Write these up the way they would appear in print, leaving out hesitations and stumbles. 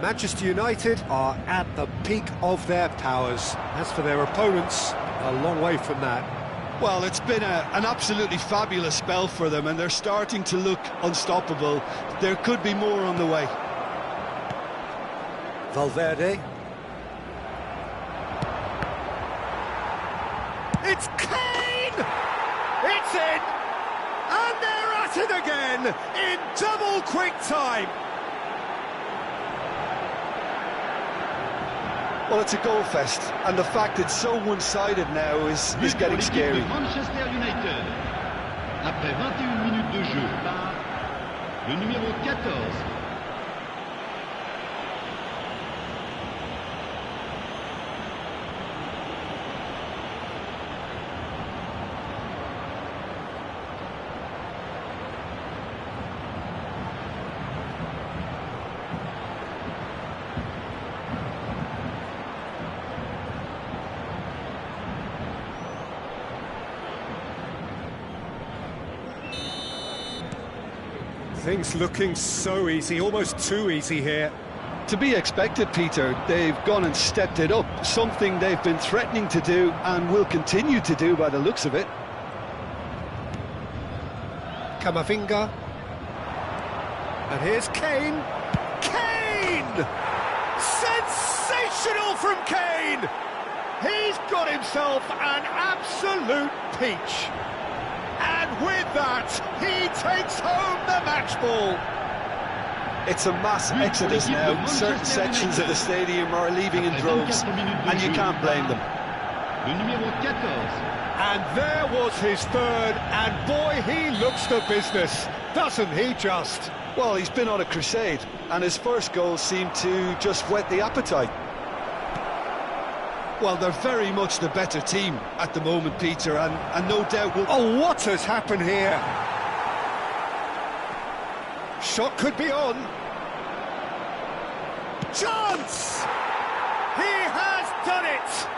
Manchester United are at the peak of their powers. As for their opponents, a long way from that. Well, it's been an absolutely fabulous spell for them, and they're starting to look unstoppable. There could be more on the way. Valverde. It's Kane! It's in! And they're at it again in double quick time. Well, it's a goal fest, and the fact it's so one-sided now is getting scary. Manchester United. Après 21 minutes de jeu par le numéro 14. Things looking so easy, almost too easy here. To be expected, Peter. They've gone and stepped it up, something they've been threatening to do and will continue to do by the looks of it. Camavinga. And here's Kane. Kane! Sensational from Kane! He's got himself an absolute peach. And with that, he takes home the match ball. It's a mass exodus now. Certain sections of the stadium are leaving in droves, and you can't blame them. And there was his third, and boy, he looks the business, doesn't he just? Well, he's been on a crusade, and his first goal seemed to just whet the appetite. Well, they're very much the better team at the moment, Peter, and no doubt will... Oh, what has happened here? Shot could be on. Chance! He has done it!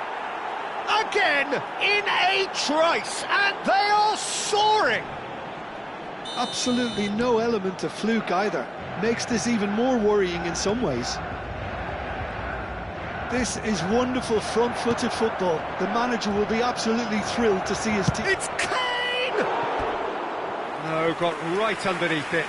Again, in a trice, and they are soaring! Absolutely no element of fluke either. Makes this even more worrying in some ways. This is wonderful front-footed football. The manager will be absolutely thrilled to see his team. It's Kane! No, got right underneath it.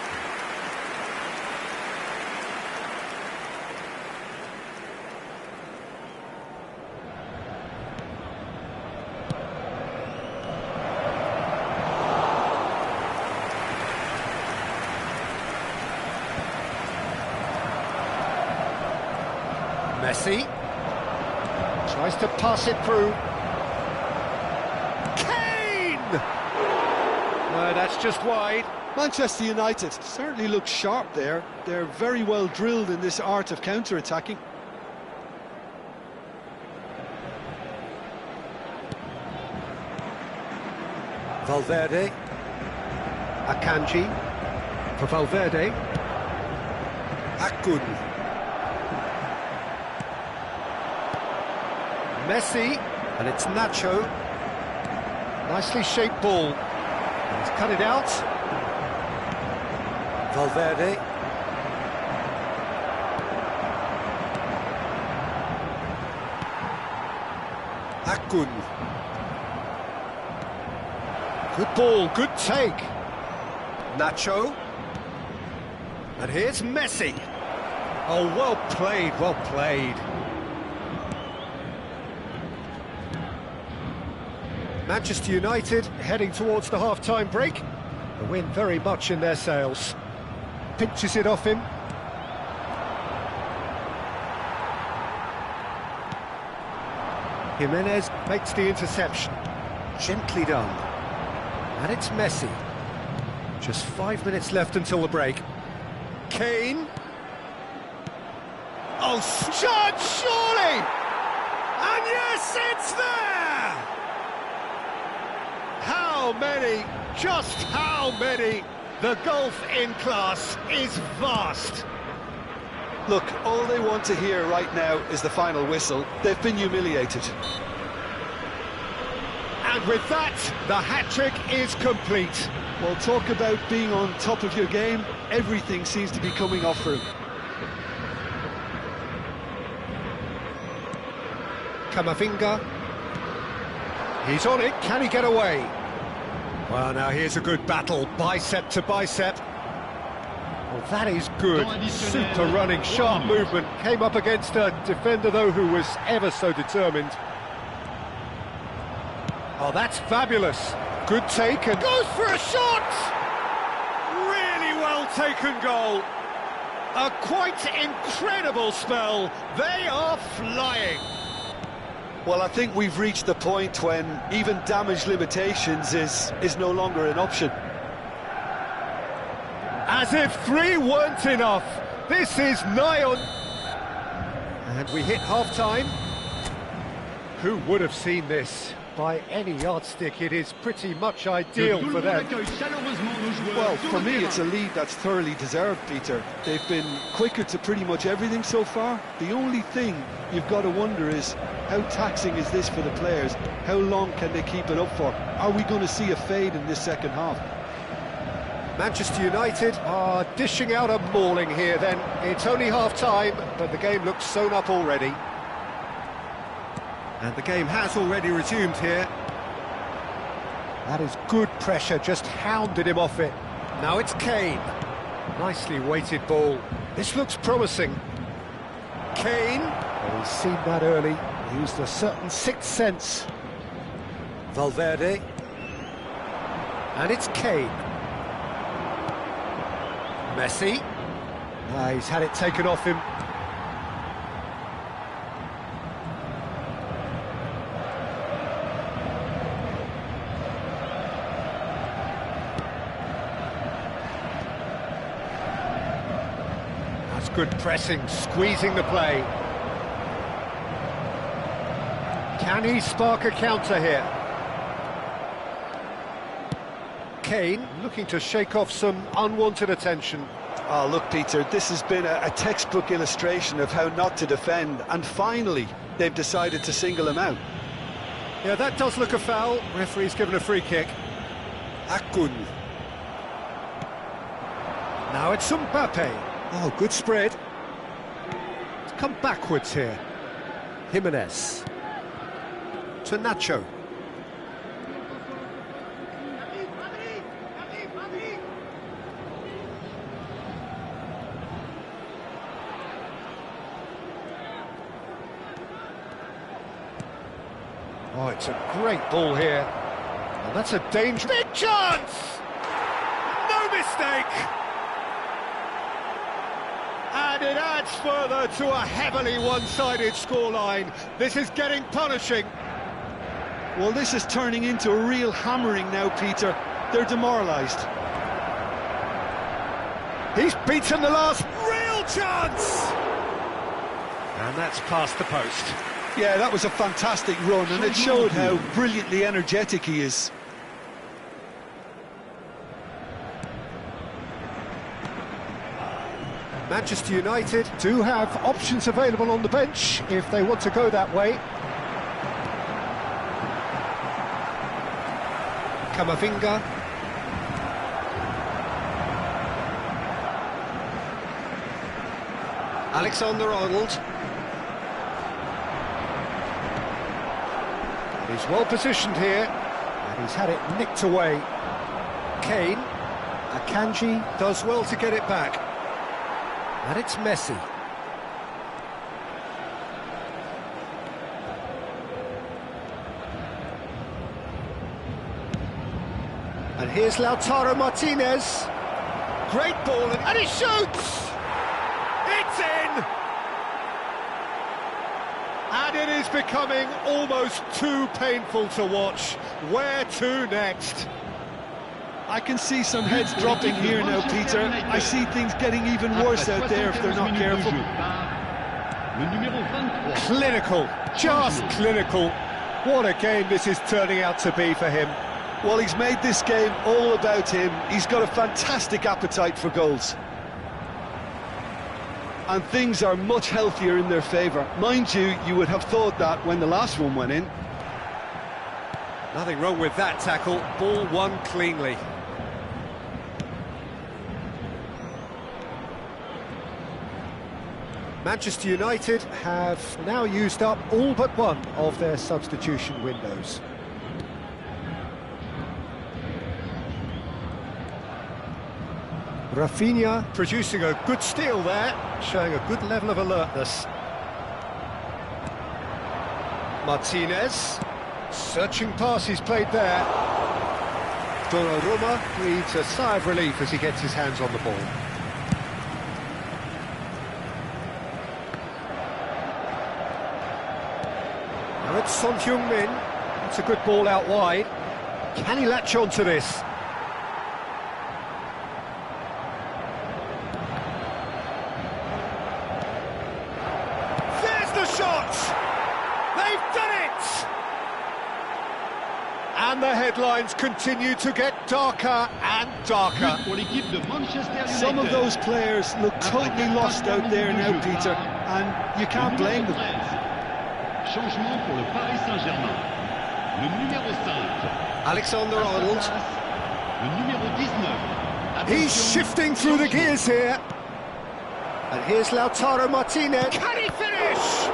Messi. Tries to pass it through. Kane! No, that's just wide. Manchester United certainly look sharp there. They're very well drilled in this art of counter-attacking. Valverde. Akanji. For Valverde. Akun. Messi, and it's Nacho. Nicely shaped ball. He's cut it out. Valverde. Akun. Good ball, good take. Nacho. And here's Messi. Oh, well played, well played. Manchester United heading towards the half-time break. The wind very much in their sails. Pinches it off him. Jimenez makes the interception. Gently done. And it's Messi. Just 5 minutes left until the break. Kane. Oh, shot, surely! And yes, it's there! How many? Just how many? The gulf in class is vast. Look, all they want to hear right now is the final whistle. They've been humiliated. And with that, the hat-trick is complete. Well, talk about being on top of your game. Everything seems to be coming off for him. Camavinga. He's on it, can he get away? Well, now here's a good battle, bicep to bicep. Well, that is good, super running, sharp movement. Came up against a defender, though, who was ever so determined. Oh, that's fabulous. Good take and goes for a shot! Really well taken goal. A quite incredible spell. They are flying. Well, I think we've reached the point when even damage limitations is no longer an option. As if 3 weren't enough. This is nigh on. And we hit half-time. Who would have seen this? By any yardstick, it is pretty much ideal for them. Well, for me, it's a lead that's thoroughly deserved, Peter. They've been quicker to pretty much everything so far. The only thing you've got to wonder is, how taxing is this for the players? How long can they keep it up for? Are we going to see a fade in this second half? Manchester United are dishing out a mauling here then. It's only half-time, but the game looks sewn up already. And the game has already resumed here. That is good pressure, just hounded him off it. Now it's Kane. Nicely weighted ball. This looks promising. Kane. Oh, he's seen that early. Used a certain sixth sense. Valverde. And it's Kane. Messi. He's had it taken off him. That's good pressing, squeezing the play. Can he spark a counter here? Kane looking to shake off some unwanted attention. Oh, look, Peter, this has been a textbook illustration of how not to defend, and finally they've decided to single him out. Yeah, that does look a foul. Referee's given a free kick. Akun. Now it's Mbappe. Oh, good spread. It's come backwards here. Jimenez. To Nacho. Oh, it's a great ball here. And that's a dangerous... Big chance! No mistake! And it adds further to a heavily one-sided scoreline. This is getting punishing. Well, this is turning into a real hammering now, Peter. They're demoralised. He's beaten the last real chance! And that's past the post. Yeah, that was a fantastic run, and it showed how brilliantly energetic he is. Manchester United do have options available on the bench if they want to go that way. Camavinga. Alexander-Arnold. He's well positioned here, and he's had it nicked away. Kane. Akanji does well to get it back. And it's Messi. And here's Lautaro Martinez. Great ball, and he shoots! It's in! And it is becoming almost too painful to watch. Where to next? I can see some heads dropping here now, Peter. I see things getting even worse out there if they're not careful. Clinical, just clinical. What a game this is turning out to be for him. Well, he's made this game all about him. He's got a fantastic appetite for goals. And things are much healthier in their favour. Mind you, you would have thought that when the last one went in. Nothing wrong with that tackle. Ball won cleanly. Manchester United have now used up all but one of their substitution windows. Rafinha producing a good steal there, showing a good level of alertness. Martinez, searching pass he's played there. Donnarumma breathes a sigh of relief as he gets his hands on the ball. Now it's Son Heung-min. It's a good ball out wide. Can he latch on to this? There's the shot! They've done it! And the headlines continue to get darker and darker. Some of those players look totally lost out there now, Peter, and you can't blame them. Changement pour le Paris Saint-Germain. Le numéro 5. Alexander-Arnold. Le numéro 19. He's shifting through the gears here. And here's Lautaro Martinez. Can he finish?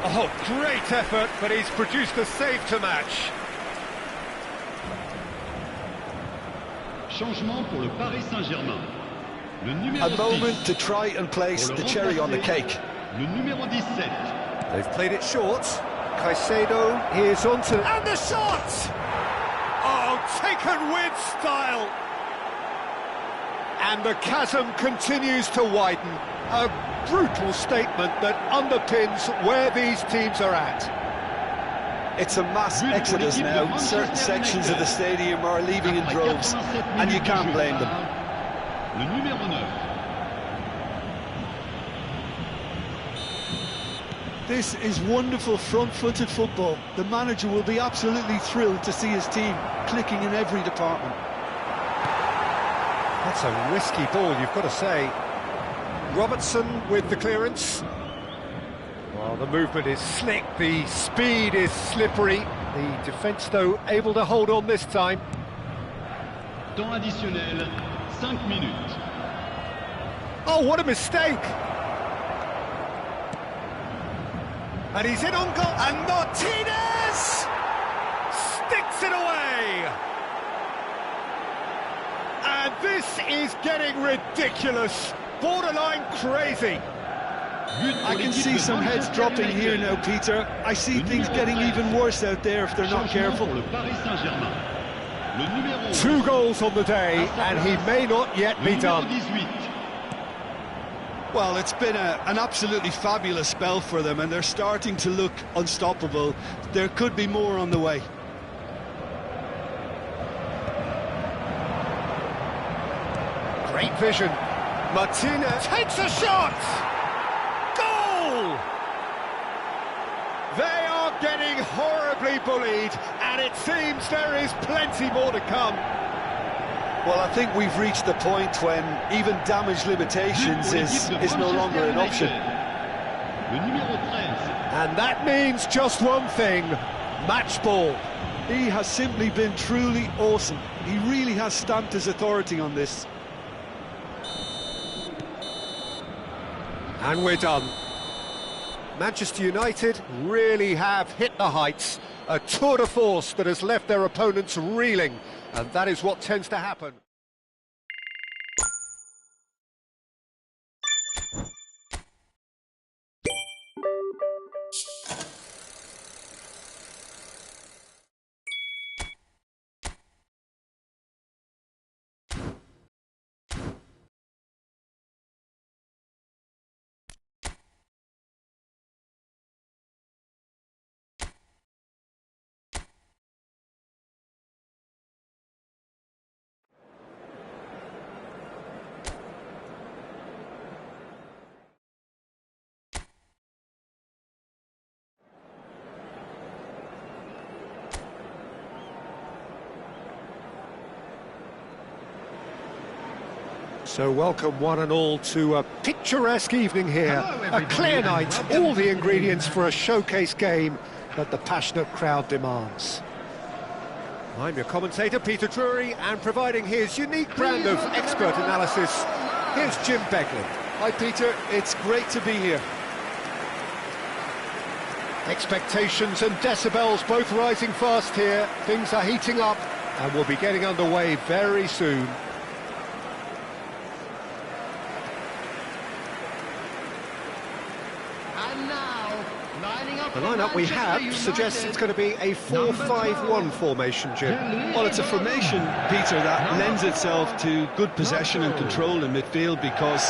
Oh, great effort, but he's produced a save to match. Changement pour le Paris Saint-Germain. Le numéro A moment 6. to try and place the cherry on the cake. Le numéro 17. They've played it short. Caicedo is onto... And the shot! Oh, taken with style! And the chasm continues to widen. A brutal statement that underpins where these teams are at. It's a mass exodus now. Certain sections of the stadium are leaving in droves, and you can't blame them. Le numéro 9. This is wonderful front-footed football. The manager will be absolutely thrilled to see his team clicking in every department. That's a risky ball, you've got to say. Robertson with the clearance. Well, the movement is slick, the speed is slippery. The defence, though, able to hold on this time. Temps additionnel, 5 minutes. Oh, what a mistake! And he's in on goal, and Martinez sticks it away! And this is getting ridiculous, borderline crazy. I can see some heads dropping here now, Peter. I see things getting even worse out there if they're not careful. 2 goals on the day, and he may not yet be done. Well, it's been an absolutely fabulous spell for them, and they're starting to look unstoppable. There could be more on the way. Great vision. Martinez takes a shot! Goal! They are getting horribly bullied, and it seems there is plenty more to come. Well, I think we've reached the point when even damage limitations is no longer an option. And that means just one thing, match ball. He has simply been truly awesome. He really has stamped his authority on this. And we're done. Manchester United really have hit the heights. A tour de force that has left their opponents reeling. And that is what tends to happen. So welcome one and all to a picturesque evening here, a clear night, all the ingredients for a showcase game that the passionate crowd demands. I'm your commentator, Peter Drury, and providing his unique brand of expert analysis, here's Jim Begley. Hi Peter, it's great to be here. Expectations and decibels both rising fast here. Things are heating up and we'll be getting underway very soon. And now, lining up The lineup we have suggests it's going to be a 4-5-1 formation, Jim. Well, it's a formation, Peter, that lends itself to good possession and control in midfield because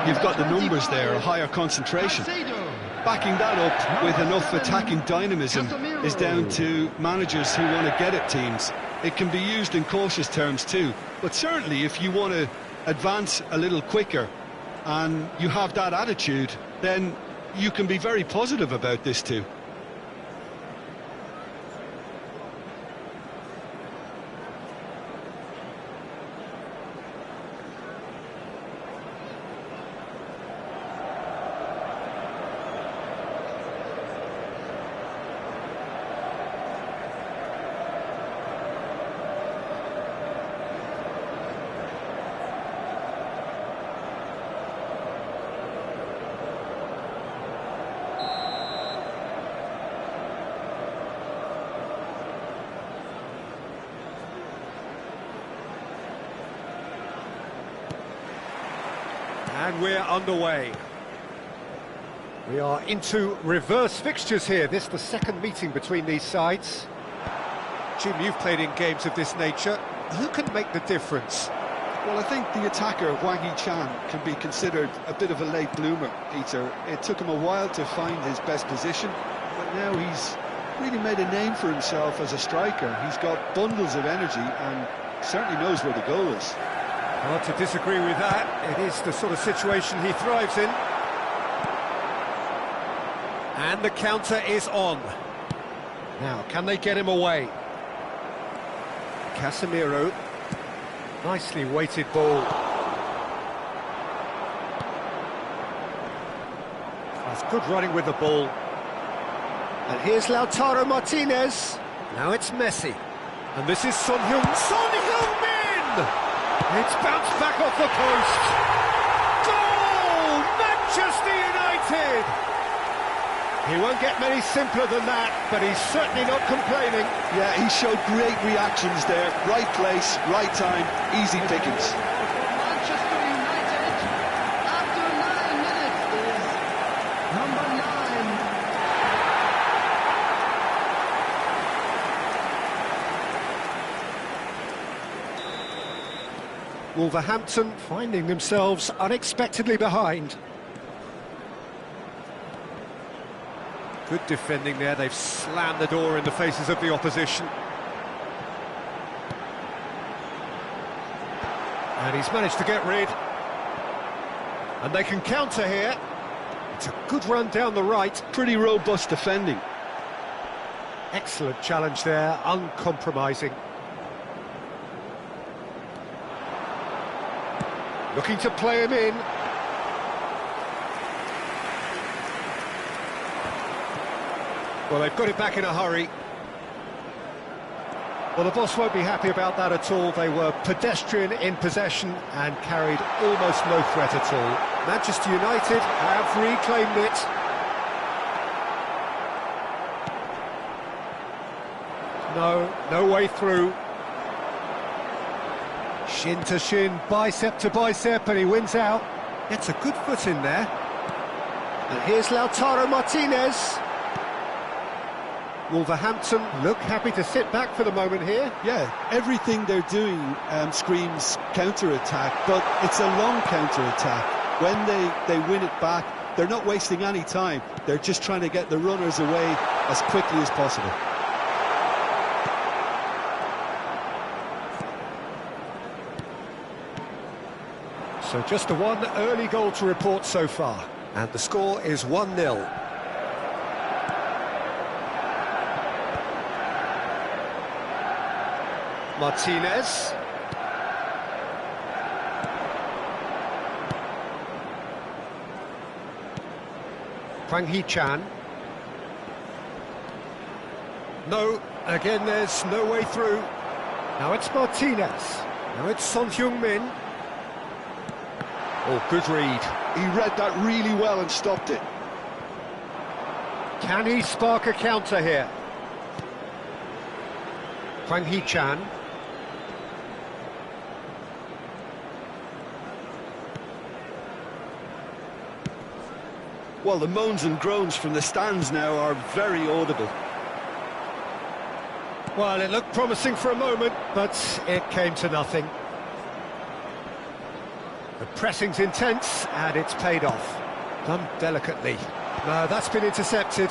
you've got the numbers there, a higher concentration. Backing that up with enough attacking dynamism is down to managers who want to get at teams. It can be used in cautious terms too, but certainly if you want to advance a little quicker and you have that attitude, then you can be very positive about this too. And we're underway. We are into reverse fixtures here. This is the second meeting between these sides. Jim, you've played in games of this nature. Who can make the difference? Well, I think the attacker, Wang Hee-chan, can be considered a bit of a late bloomer, Peter. It took him a while to find his best position, but now he's really made a name for himself as a striker. He's got bundles of energy and certainly knows where the goal is. Hard to disagree with that. It is the sort of situation he thrives in. And the counter is on. Now, can they get him away? Casemiro. Nicely weighted ball. That's good running with the ball. And here's Lautaro Martinez. Now it's Messi. And this is Son Heung-min! It's bounced back off the post. Goal! Manchester United! He won't get many simpler than that, but he's certainly not complaining. Yeah, he showed great reactions there. Right place, right time, easy pickings. Manchester United, after 9 minutes, is number 9. Wolverhampton finding themselves unexpectedly behind. Good defending there, they've slammed the door in the faces of the opposition. And he's managed to get rid. And they can counter here. It's a good run down the right. Pretty robust defending. Excellent challenge there, uncompromising. Looking to play him in. Well, they've got it back in a hurry. Well, the boss won't be happy about that at all. They were pedestrian in possession and carried almost no threat at all. Manchester United have reclaimed it. No way through. Shin to shin, bicep to bicep, and he wins out. Gets a good foot in there. And here's Lautaro Martinez. Wolverhampton look happy to sit back for the moment here. Yeah, everything they're doing screams counter-attack, but it's a long counter-attack. When they win it back, they're not wasting any time. They're just trying to get the runners away as quickly as possible. So just the one early goal to report so far. And the score is 1-0. Martinez. Wang Hee-chan. No, again there's no way through. Now it's Martinez. Now it's Son Heung-min. Oh, good read. He read that really well and stopped it. Can he spark a counter here? Hwang Hee-chan. Well, the moans and groans from the stands now are very audible. Well, it looked promising for a moment, but it came to nothing. The pressing's intense, and it's paid off. Done delicately. No, that's been intercepted.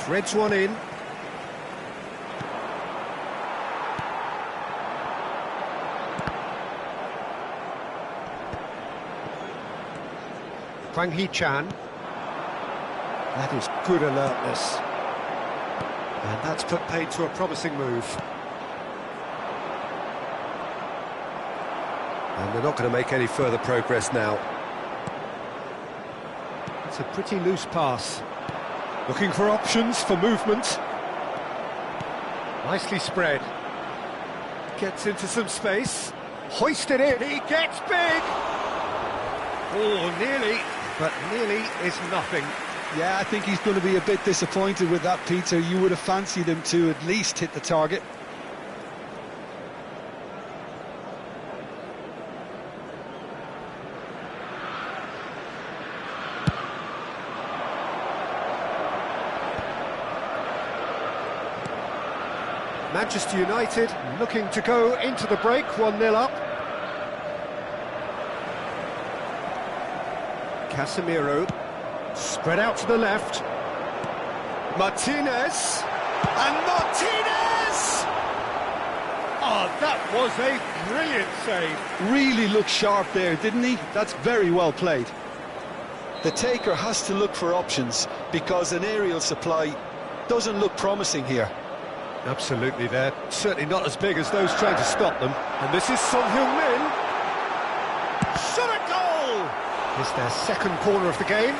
Threads one in. Hwang Hee-chan. That is good alertness. And that's put paid to a promising move. And they're not going to make any further progress now. It's a pretty loose pass. Looking for options for movement. Nicely spread. Gets into some space. Hoisted in, he gets big! Oh, nearly, but nearly is nothing. Yeah, I think he's going to be a bit disappointed with that, Peter. You would have fancied him to at least hit the target. Manchester United looking to go into the break, 1-0 up. Casemiro, spread out to the left. Martinez, and Martinez! Oh, that was a brilliant save. Really looked sharp there, didn't he? That's very well played. The taker has to look for options, because an aerial supply doesn't look promising here. Absolutely, they're certainly not as big as those trying to stop them. And this is Son Heung-min. Shot a goal! It's their second corner of the game.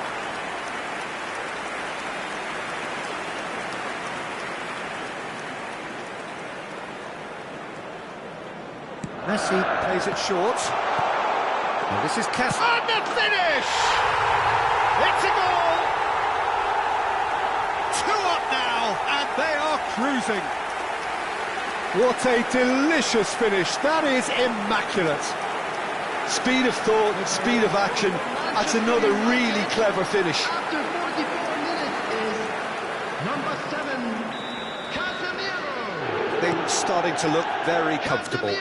Messi plays it short. And this is and the finish! It's a goal! 2 up now, and they are cruising. What a delicious finish. That is immaculate. Speed of thought and speed of action. That's another really clever finish. After 44 minutes is number 7, Casemiro. Things starting to look very comfortable.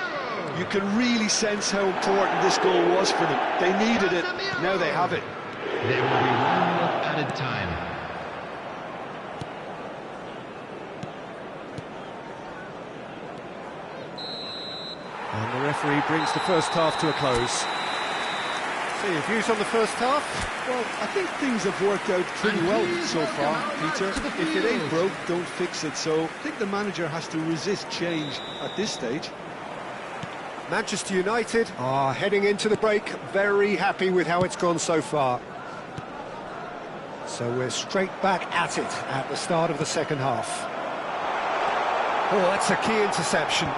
You can really sense how important this goal was for them. They needed it, now they have it. There will be 1 minute added time. And the referee brings the first half to a close. So your views on the first half? Well, I think things have worked out pretty well so far, Peter. If it ain't broke, don't fix it. So I think the manager has to resist change at this stage. Manchester United are heading into the break, very happy with how it's gone so far. So we're straight back at it at the start of the second half. Oh, that's a key interception.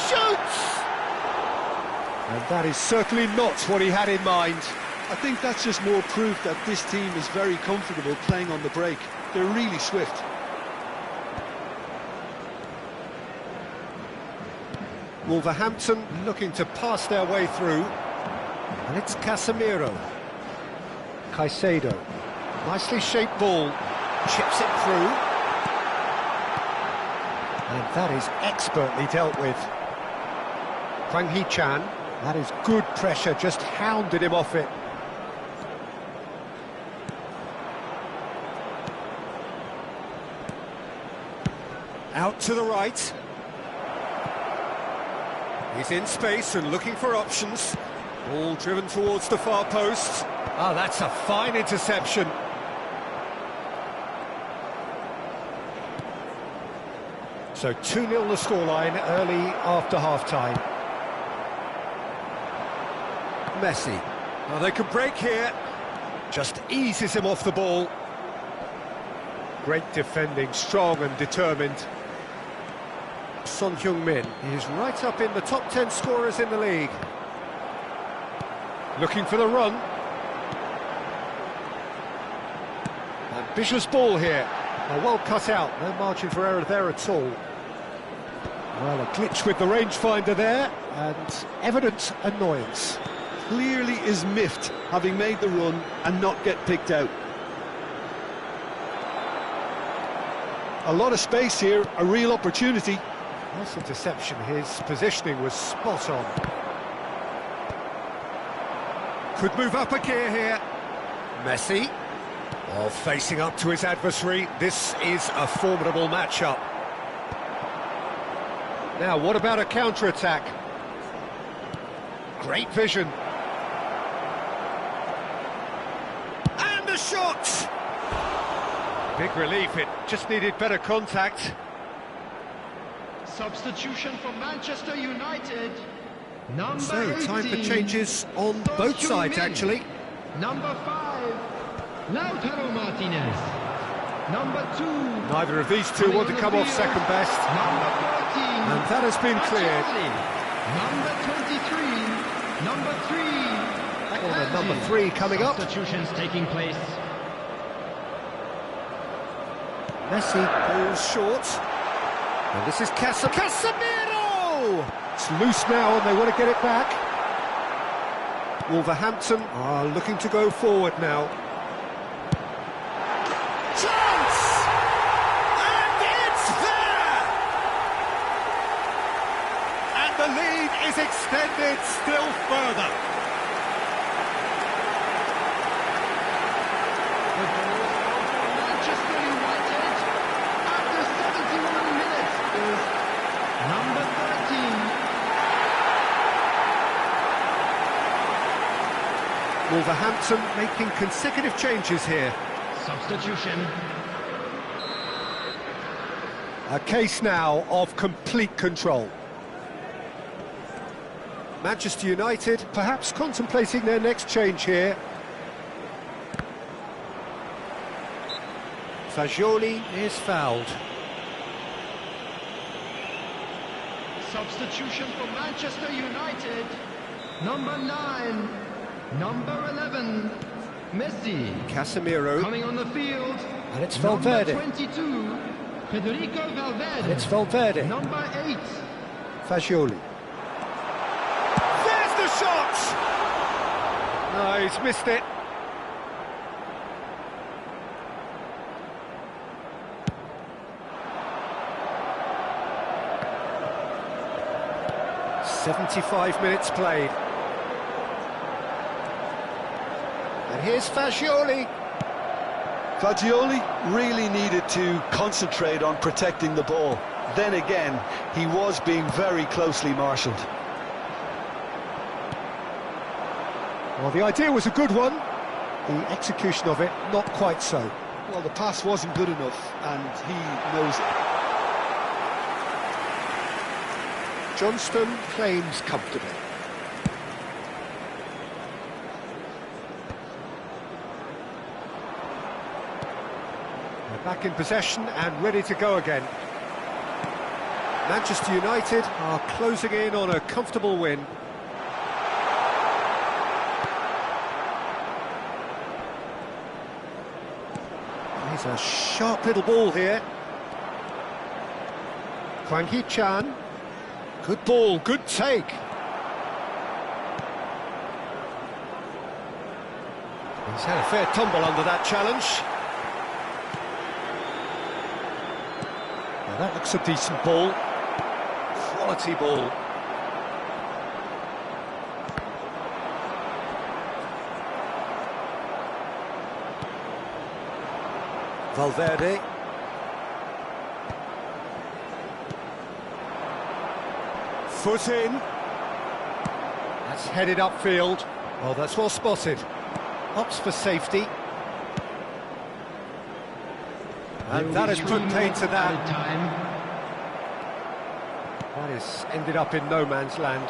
Shoots! And that is certainly not what he had in mind. I think that's just more proof that this team is very comfortable playing on the break. They're really swift. Wolverhampton looking to pass their way through. And it's Casemiro. Caicedo. Nicely shaped ball. Chips it through. And that is expertly dealt with. Hwang Hee-chan. That is good pressure, just hounded him off it. Out to the right. He's in space and looking for options. Ball driven towards the far post. Ah, that's a fine interception. So 2-0 the scoreline early after half-time. Messi. Well, they can break here. Just eases him off the ball. Great defending, strong and determined. Son Heung-min is right up in the top 10 scorers in the league. Looking for the run. Ambitious ball here. Well cut out, no margin for error there at all. Well, a glitch with the rangefinder there, and evident annoyance. Clearly is miffed, having made the run and not get picked out. A lot of space here, a real opportunity. Nice interception, his positioning was spot on. Could move up a gear here. Messi. While facing up to his adversary, this is a formidable matchup. Now, what about a counter-attack? Great vision. And the shot! Big relief, it just needed better contact. Substitution for Manchester United. Number So, 18, time for changes on both sides, actually. Number 5, Lautaro Martinez. Number 2. Neither of these two want to come off second best. Number 14. And that has been cleared. Number 23. Number 3. Corner number 3 coming up. Substitutions taking place. Messi pulls short. And this is Casemiro! It's loose now and they want to get it back. Wolverhampton are looking to go forward now. Chance! And it's there! And the lead is extended still further. Manchester United after 71 minutes is number 13. Wolverhampton making consecutive changes here. Substitution. A case now of complete control. Manchester United perhaps contemplating their next change here. Fagioli is fouled. Substitution for Manchester United. Number 9. Number 11. Messi. Casemiro. Coming on the field. And it's Valverde. Number 22. Federico Valverde. And it's Valverde. Number 8. Fagioli. There's the shot! No, he's missed it. "75 minutes played. And here's Fagioli. Fagioli really needed to concentrate on protecting the ball. Then again, he was being very closely marshalled. Well, the idea was a good one. The execution of it, not quite so. Well, the pass wasn't good enough, and he knows it. Johnston claims comfortably. They're back in possession and ready to go again. Manchester United are closing in on a comfortable win. He's a sharp little ball here. Hwang Hee-chan. Good ball, good take. He's had a fair tumble under that challenge. Now that looks a decent ball. Quality ball. Valverde. Foot in. That's headed upfield. Oh, that's well spotted. Opts for safety. And that has put paid to that. That has ended up in no man's land.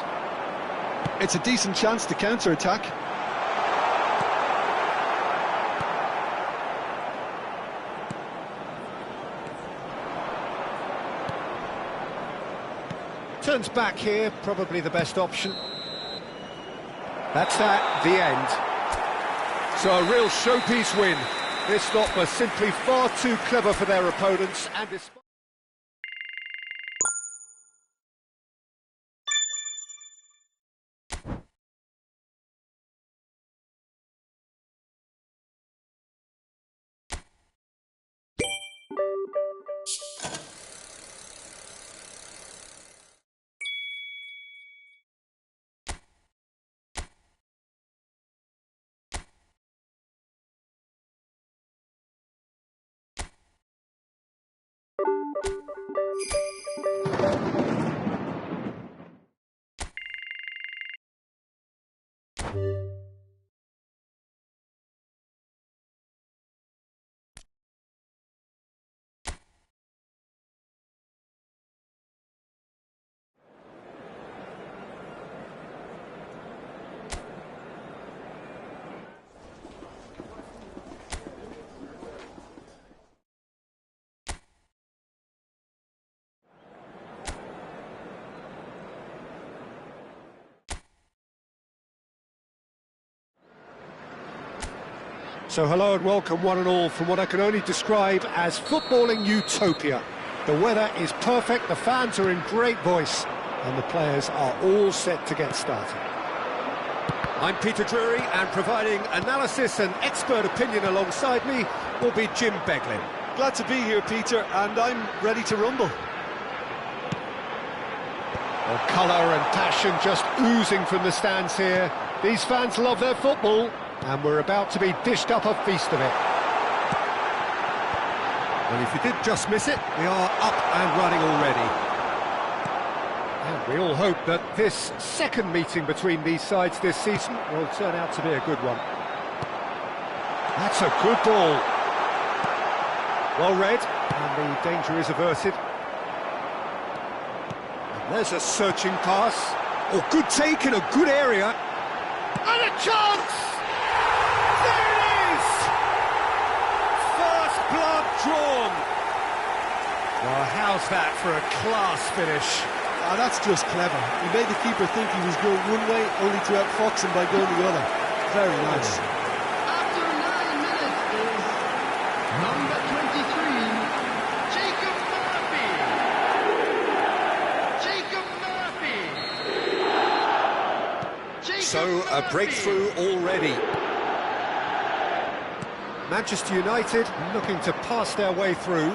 It's a decent chance to counter-attack. Turns back here, probably the best option. That's at the end. So a real showpiece win. This lot was simply far too clever for their opponents, and despite... So hello and welcome one and all from what I can only describe as footballing utopia. The weather is perfect, the fans are in great voice, and the players are all set to get started. I'm Peter Drury, and providing analysis and expert opinion alongside me will be Jim Beglin. Glad to be here, Peter, and I'm ready to rumble. Well, colour and passion just oozing from the stands here. These fans love their football, and we're about to be dished up a feast of it. Well, if you did just miss it, we are up and running already. And we all hope that this second meeting between these sides this season will turn out to be a good one. That's a good ball. Well read, and the danger is averted. And there's a searching pass. Oh, good take in a good area. And a chance! There it is! First blood drawn. Well, how's that for a class finish? Ah, that's just clever. He made the keeper think he was going one way, only to outfox him by going the other. Very nice. After 9 minutes is number 23, Jacob Murphy. Jacob Murphy. Jacob So, a Murphy. breakthrough already. Manchester United looking to pass their way through,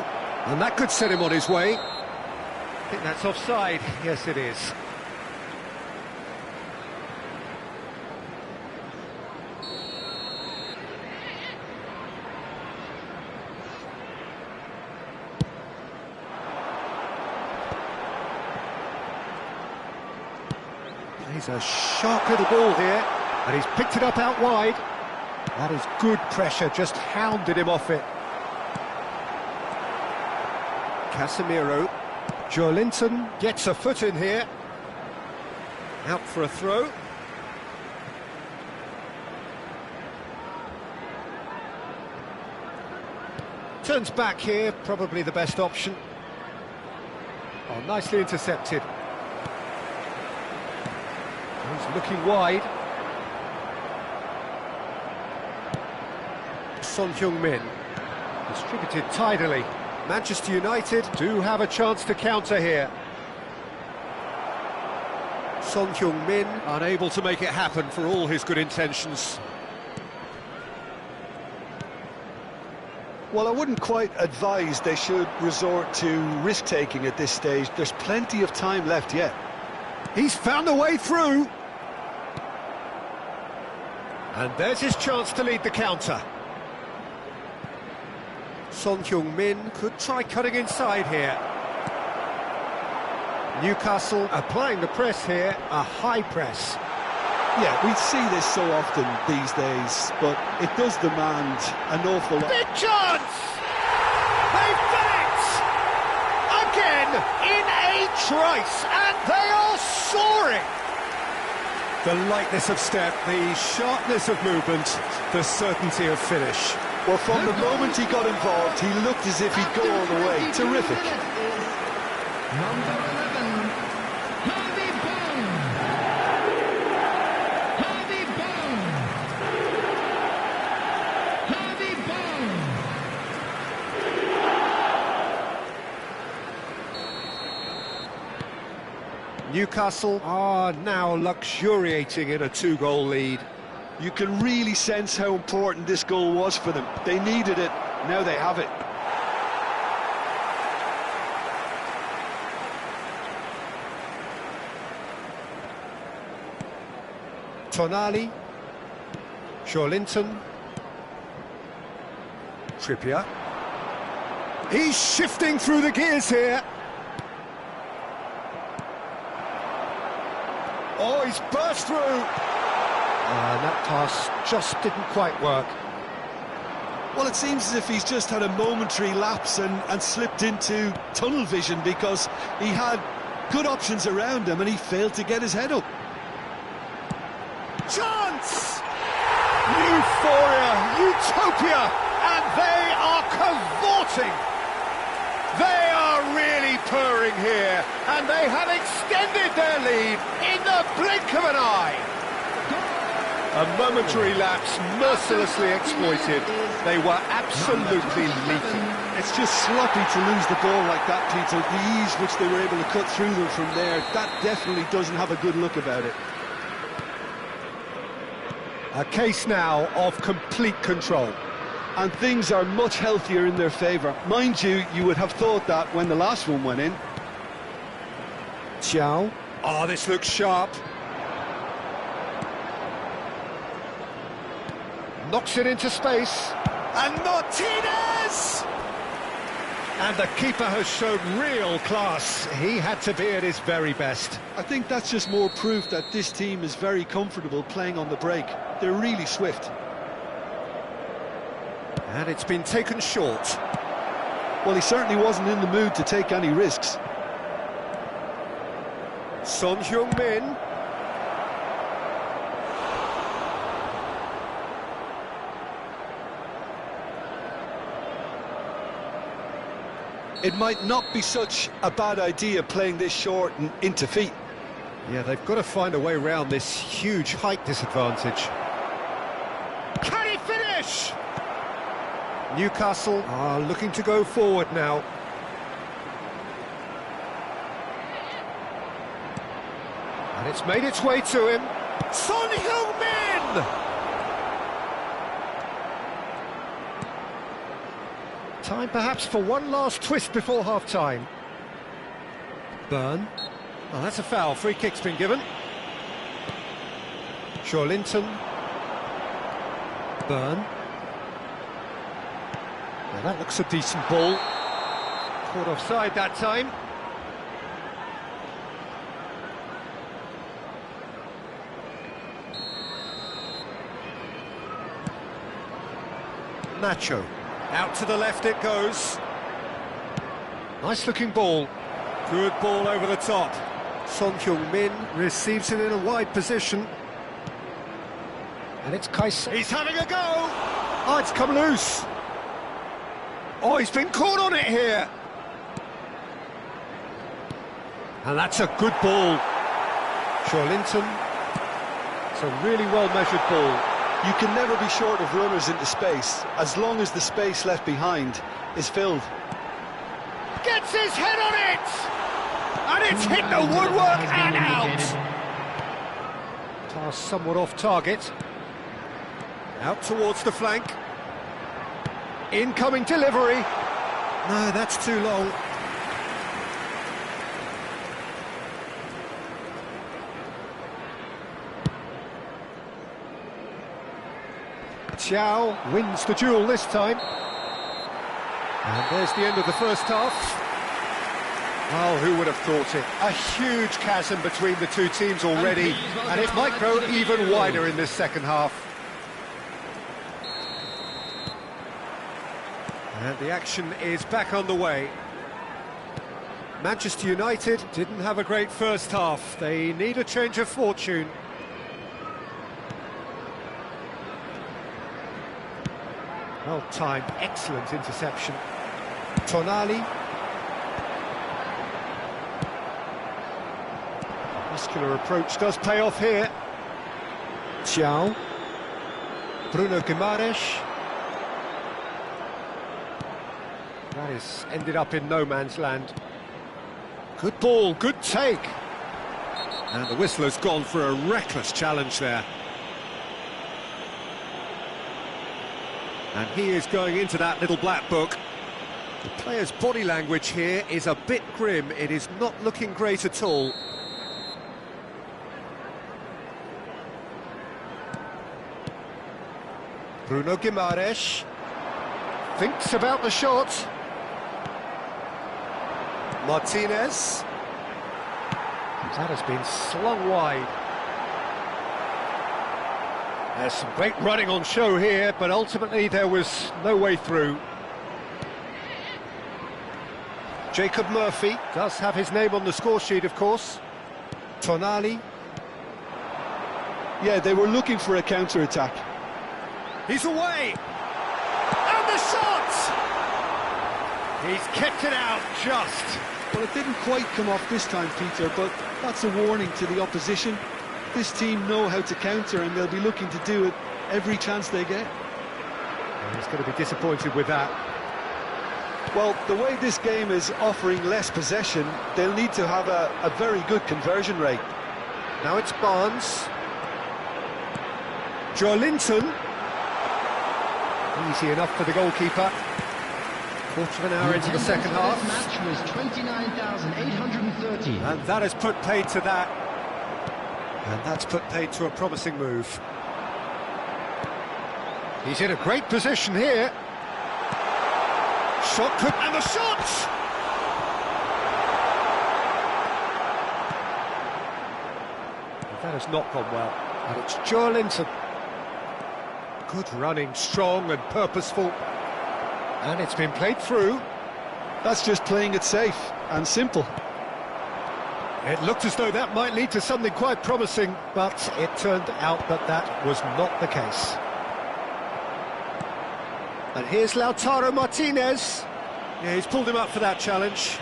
and that could set him on his way. I think that's offside. Yes, it is. Plays a sharp little ball here, and he's picked it up out wide. That is good pressure, just hounded him off it. Casemiro. Joelinton gets a foot in here. Out for a throw. Turns back here, probably the best option. Oh, nicely intercepted. He's looking wide. Son Heung-min, distributed tidily. Manchester United do have a chance to counter here. Son Heung-min unable to make it happen for all his good intentions. Well, I wouldn't quite advise they should resort to risk-taking at this stage. There's plenty of time left yet. He's found a way through. And there's his chance to lead the counter. Son Heung-min could try cutting inside here. Newcastle applying the press here, a high press. Yeah, we see this so often these days, but it does demand an awful lot. Big chance! They've done it! Again, in a trice, and they are soaring! The lightness of step, the sharpness of movement, the certainty of finish. Well, from the moment he got involved, he looked as if he'd go all the way. Terrific. Number 11, Newcastle are now luxuriating in a two-goal lead. You can really sense how important this goal was for them. They needed it, now they have it. Tonali, Linton, Trippier. He's shifting through the gears here. Oh, he's burst through. And that pass just didn't quite work. Well, it seems as if he's just had a momentary lapse and slipped into tunnel vision, because he had good options around him and he failed to get his head up. Chance! Euphoria, utopia, and they are cavorting. They are really purring here, and they have extended their lead in the blink of an eye. A momentary lapse mercilessly exploited. They were absolutely leaking. It's just sloppy to lose the ball like that, Peter. The ease which they were able to cut through them from there, that definitely doesn't have a good look about it. A case now of complete control. And things are much healthier in their favour. Mind you, you would have thought that when the last one went in. Xiao. Oh, this looks sharp. Knocks it into space. And Martinez! And the keeper has shown real class. He had to be at his very best. I think that's just more proof that this team is very comfortable playing on the break. They're really swift. And it's been taken short. Well, he certainly wasn't in the mood to take any risks. Son Heung-min. It might not be such a bad idea playing this short and into feet. Yeah, they've got to find a way around this huge height disadvantage. Can he finish? Newcastle are looking to go forward now. And it's made its way to him. Son Heung-min! Time perhaps for one last twist before half-time. Burn. Oh, that's a foul. Free kick's been given. Linton. Burn. Now that looks a decent ball. Caught offside that time. Nacho. Out to the left it goes. Nice looking ball. Good ball over the top. Son Heung-min receives it in a wide position. And it's Kaisen. He's having a go! Oh, it's come loose. Oh, he's been caught on it here. And that's a good ball. Linton. It's a really well-measured ball. You can never be short of runners into space, as long as the space left behind is filled. Gets his head on it! And it's hit the woodwork and out! Pass somewhat off target. Out towards the flank. Incoming delivery. No, that's too long. Xiao wins the duel this time. And there's the end of the first half. Well, who would have thought it? A huge chasm between the two teams already, and it might grow even wider in this second half. And the action is back on the way. Manchester United didn't have a great first half. They need a change of fortune. Well timed, excellent interception. Tonali. Muscular approach does pay off here. Xiao. Bruno Guimaraes. That is ended up in no man's land. Good ball, good take. And the whistle has gone for a reckless challenge there. And he is going into that little black book. The player's body language here is a bit grim. It is not looking great at all. Bruno Guimaraes thinks about the shot. Martinez. That has been slung wide. There's some great running on show here, but ultimately there was no way through. Jacob Murphy does have his name on the score sheet, of course. Tonali. Yeah, they were looking for a counter-attack. He's away! And the shot! He's kept it out just. Well, it didn't quite come off this time, Peter, but that's a warning to the opposition. This team know how to counter, and they'll be looking to do it every chance they get. Well, he's going to be disappointed with that. Well, the way this game is offering less possession, they'll need to have a very good conversion rate. Now it's Barnes. Joelinton. Easy enough for the goalkeeper. Quarter of an hour into the second half. This match was 29,830. And that has put paid to that. And that's put paid to a promising move. He's in a great position here. Shot could... and the shot! That has not gone well. And it's Joelinton. Good running, strong and purposeful. And it's been played through. That's just playing it safe and simple. It looked as though that might lead to something quite promising, but it turned out that that was not the case. And here's Lautaro Martinez. Yeah, he's pulled him up for that challenge.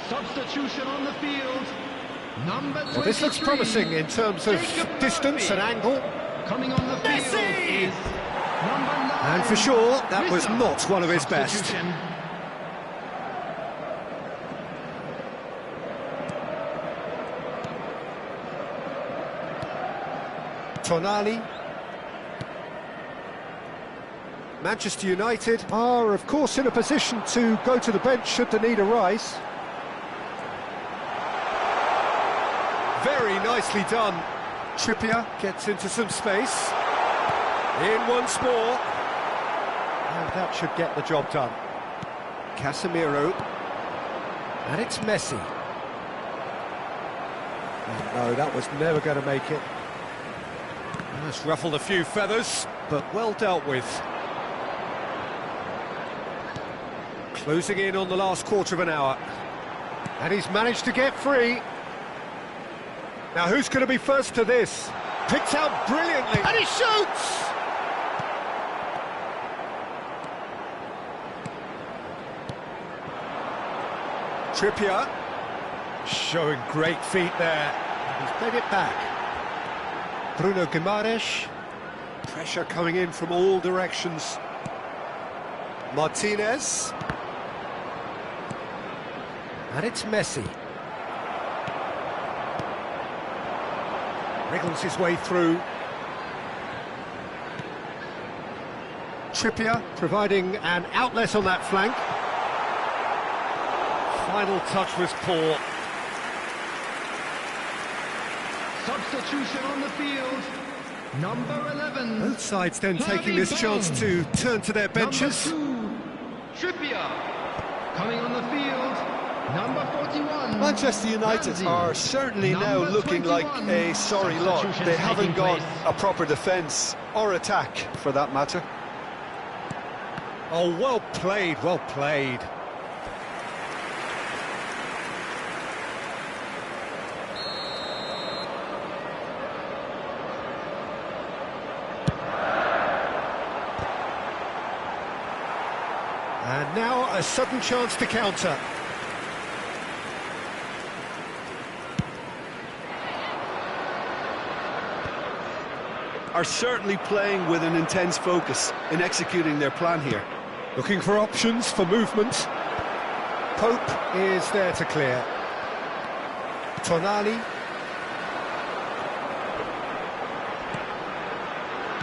Substitution on the field. Number 23. Well, this looks promising in terms of distance and angle. Coming on the field is number 9. And for sure, that was not one of his best. Tonali. Manchester United are, of course, in a position to go to the bench should the need arise. Very nicely done. Trippier gets into some space. In once more. And that should get the job done. Casemiro. And it's Messi. Oh, no, that was never going to make it. That's ruffled a few feathers, but well dealt with. Closing in on the last quarter of an hour. And he's managed to get free. Now who's going to be first to this? Picked out brilliantly. And he shoots! Trippier. Showing great feet there. He's played it back. Bruno Guimaraes. Pressure coming in from all directions. Martinez. And it's Messi. Wriggles his way through. Trippier providing an outlet on that flank. Final touch was poor. Substitution on the field. Number 11. Both sides then taking this chance to turn to their benches. Number 2, Trippier. Coming on the field. Number 41. Manchester United are certainly now looking like a sorry lot. They haven't got a proper defence or attack, for that matter. Oh, well played, well played. And now a sudden chance to counter. Are certainly playing with an intense focus in executing their plan here. Looking for options for movement. Pope is there to clear. Tonali.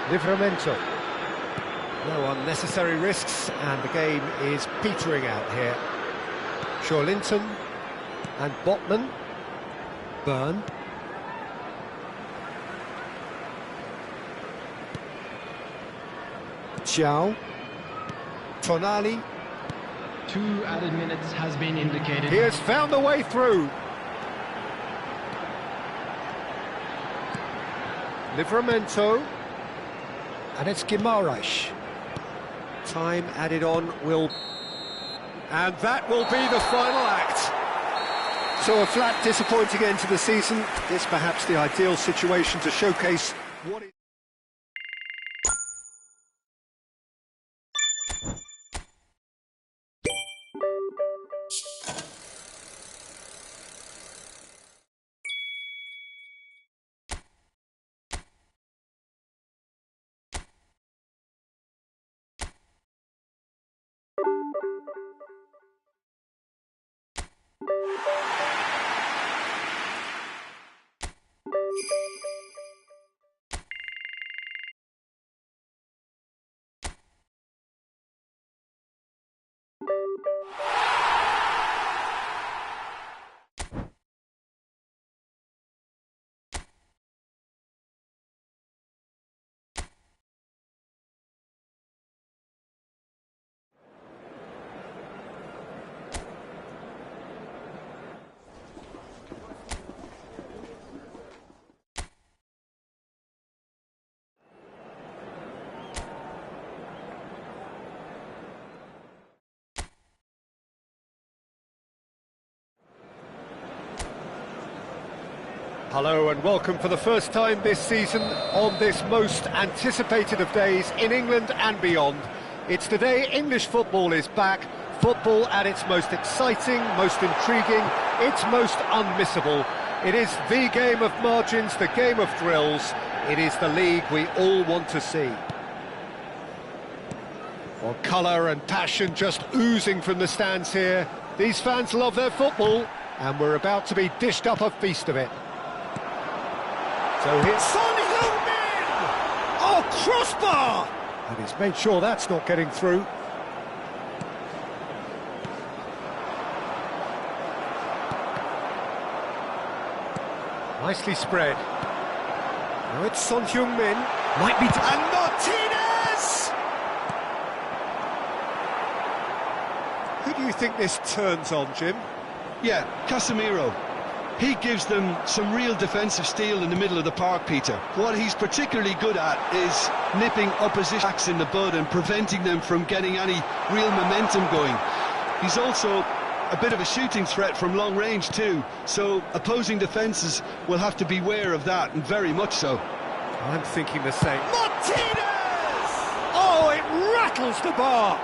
Livramento. No unnecessary risks, and the game is petering out here. Linton and Botman. Byrne. Xiao. Tonali. 2 added minutes has been indicated. He has found a way through. Livramento. And it's Guimaraes. Time added on will... And that will be the final act. So a flat, disappointing end to the season. This perhaps the ideal situation to showcase what it... Hello and welcome for the first time this season on this most anticipated of days in England and beyond. It's the day English football is back, football at its most exciting, most intriguing, its most unmissable. It is the game of margins, the game of thrills. It is the league we all want to see. Well, colour and passion just oozing from the stands here. These fans love their football, and we're about to be dished up a feast of it. So here's Son Heung-min! Oh, crossbar! And he's made sure that's not getting through. Nicely spread. Now it's Son Heung-min. Might be... And Martinez! Who do you think this turns on, Jim? Yeah, Casemiro. He gives them some real defensive steel in the middle of the park, Peter. What he's particularly good at is nipping opposition backs in the bud and preventing them from getting any real momentum going. He's also a bit of a shooting threat from long range too, so opposing defences will have to beware of that, and very much so. I'm thinking the same. Martinez! Oh, it rattles the bar!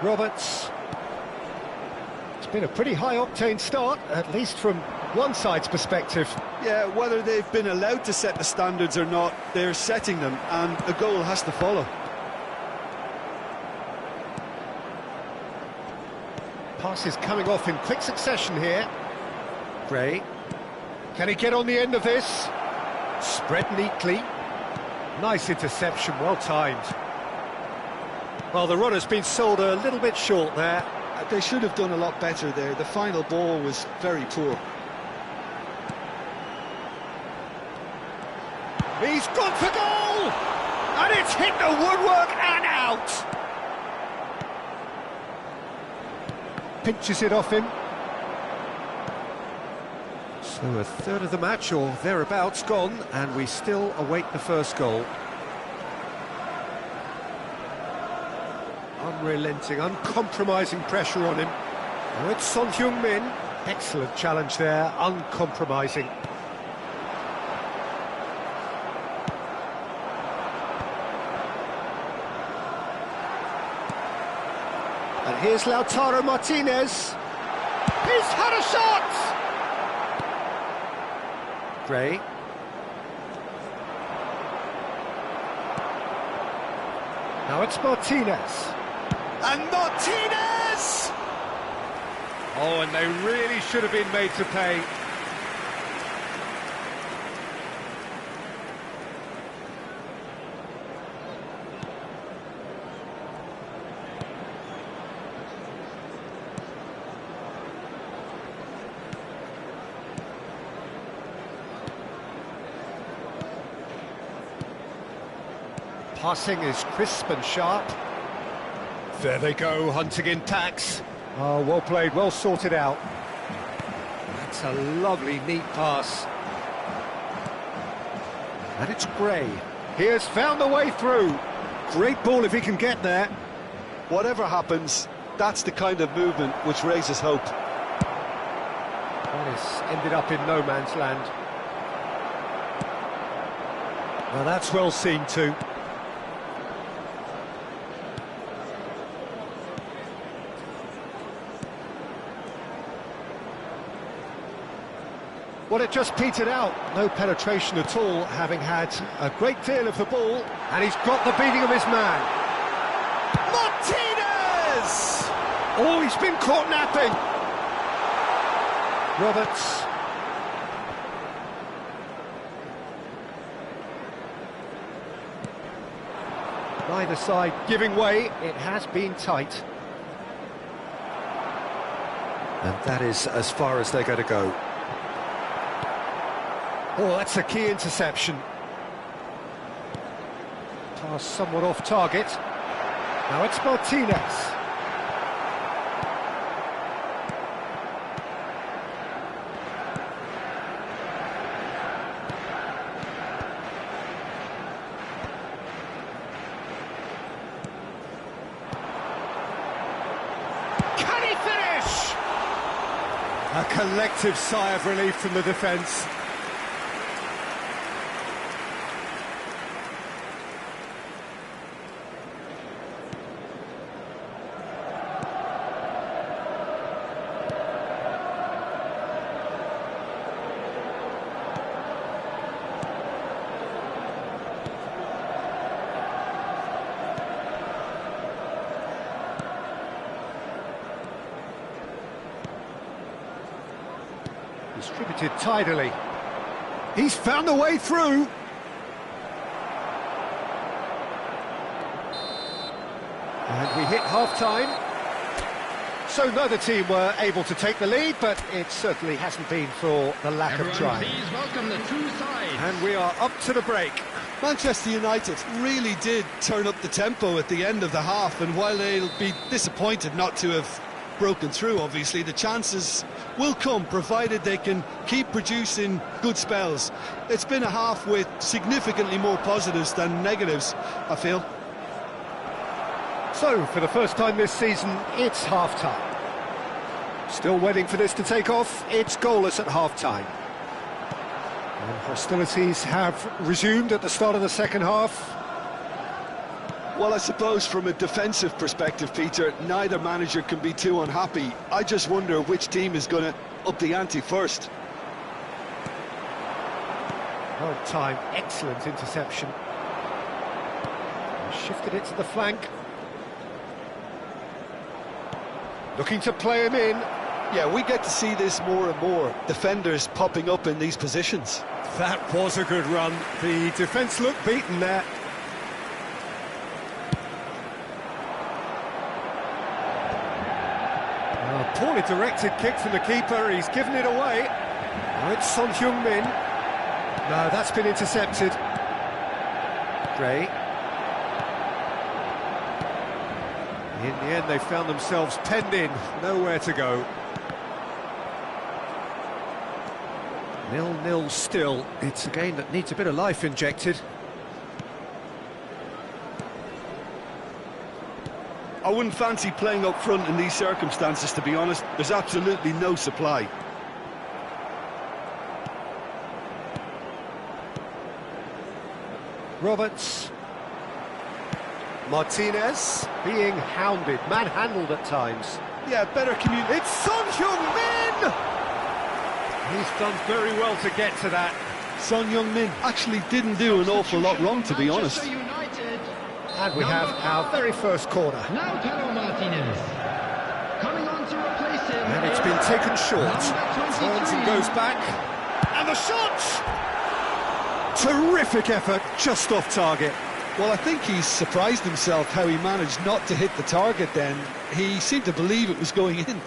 Roberts. It's been a pretty high-octane start, at least from one side's perspective. Yeah, whether they've been allowed to set the standards or not, they're setting them, and a goal has to follow. Pass is coming off in quick succession here. Gray. Can he get on the end of this? Spread neatly. Nice interception, well timed. Well, the runner's been sold a little bit short there. They should have done a lot better there. The final ball was very poor. He's gone for goal! And it's hit the woodwork and out! Pinches it off him. So a third of the match, or thereabouts, gone, and we still await the first goal. Unrelenting, uncompromising pressure on him. Now it's Son Heung-min. Excellent challenge there, uncompromising. And here's Lautaro Martinez. He's had a shot! Gray. Now it's Martinez. And Martinez! Oh, and they really should have been made to pay. Passing is crisp and sharp. There they go, hunting in tacks. Oh, well played, well sorted out. That's a lovely, neat pass. And it's Gray. He has found a way through. Great ball if he can get there. Whatever happens, that's the kind of movement which raises hope. That has ended up in no man's land. Well, that's well seen too. Well, it just petered out. No penetration at all, having had a great deal of the ball. And he's got the beating of his man. Martinez! Oh, he's been caught napping. Roberts. Neither side giving way. It has been tight. And that is as far as they're going to go. Oh, that's a key interception. Pass somewhat off target. Now it's Martinez. Can he finish? A collective sigh of relief from the defence. Distributed tidily. He's found a way through. And we hit half-time. So neither team were able to take the lead, but it certainly hasn't been for the lack of trying. Please welcome the two sides. And we are up to the break. Manchester United really did turn up the tempo at the end of the half, and while they'll be disappointed not to have broken through, obviously, the chances will come, provided they can keep producing good spells. It's been a half with significantly more positives than negatives, I feel. So, for the first time this season, it's half-time. Still waiting for this to take off, it's goalless at half-time. And hostilities have resumed at the start of the second half. Well, I suppose from a defensive perspective, Peter, neither manager can be too unhappy. I just wonder which team is going to up the ante first. Well timed, excellent interception. Shifted it to the flank. Looking to play him in. Yeah, we get to see this more and more. Defenders popping up in these positions. That was a good run. The defence looked beaten there. A poorly directed kick from the keeper. He's given it away. Now it's Son Heung-min. No, that's been intercepted. Gray. In the end, they found themselves penned in. Nowhere to go. 0-0 still. It's a game that needs a bit of life injected. I wouldn't fancy playing up front in these circumstances, to be honest. There's absolutely no supply. Roberts. Martinez being hounded, manhandled at times. Yeah, better communicate. It's Son Heung-min! He's done very well to get to that. Son Heung-min actually didn't do an awful lot wrong, to be honest. United. And we have our very first corner. Now Martinez. Coming on to replace him. And it's been been taken short. Turns and goes back. And the shot! Terrific effort, just off target. Well, I think he's surprised himself how he managed not to hit the target then. He seemed to believe it was going in.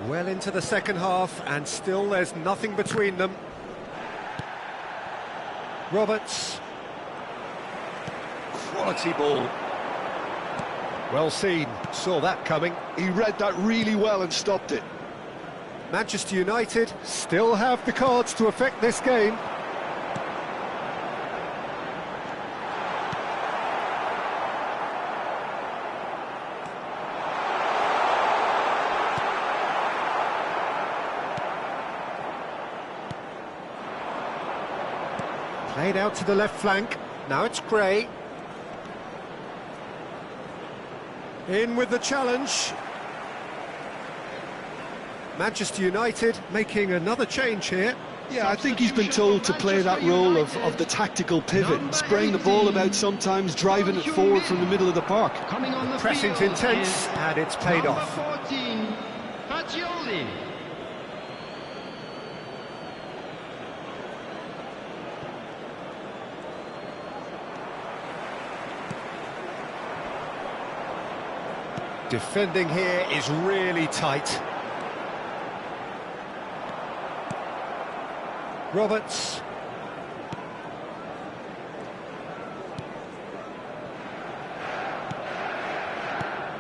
Well into the second half, and still there's nothing between them. Roberts. Quality ball. Well seen, saw that coming. He read that really well and stopped it. Manchester United still have the cards to affect this game. Played out to the left flank, now it's Gray. In with the challenge. Manchester United making another change here. Yeah, I think he's been told to play that role of the tactical pivot, spraying the ball about sometimes, driving it forward from the middle of the park. Pressing's intense, and it's paid off. 14, Fagioli. Defending here is really tight. Roberts.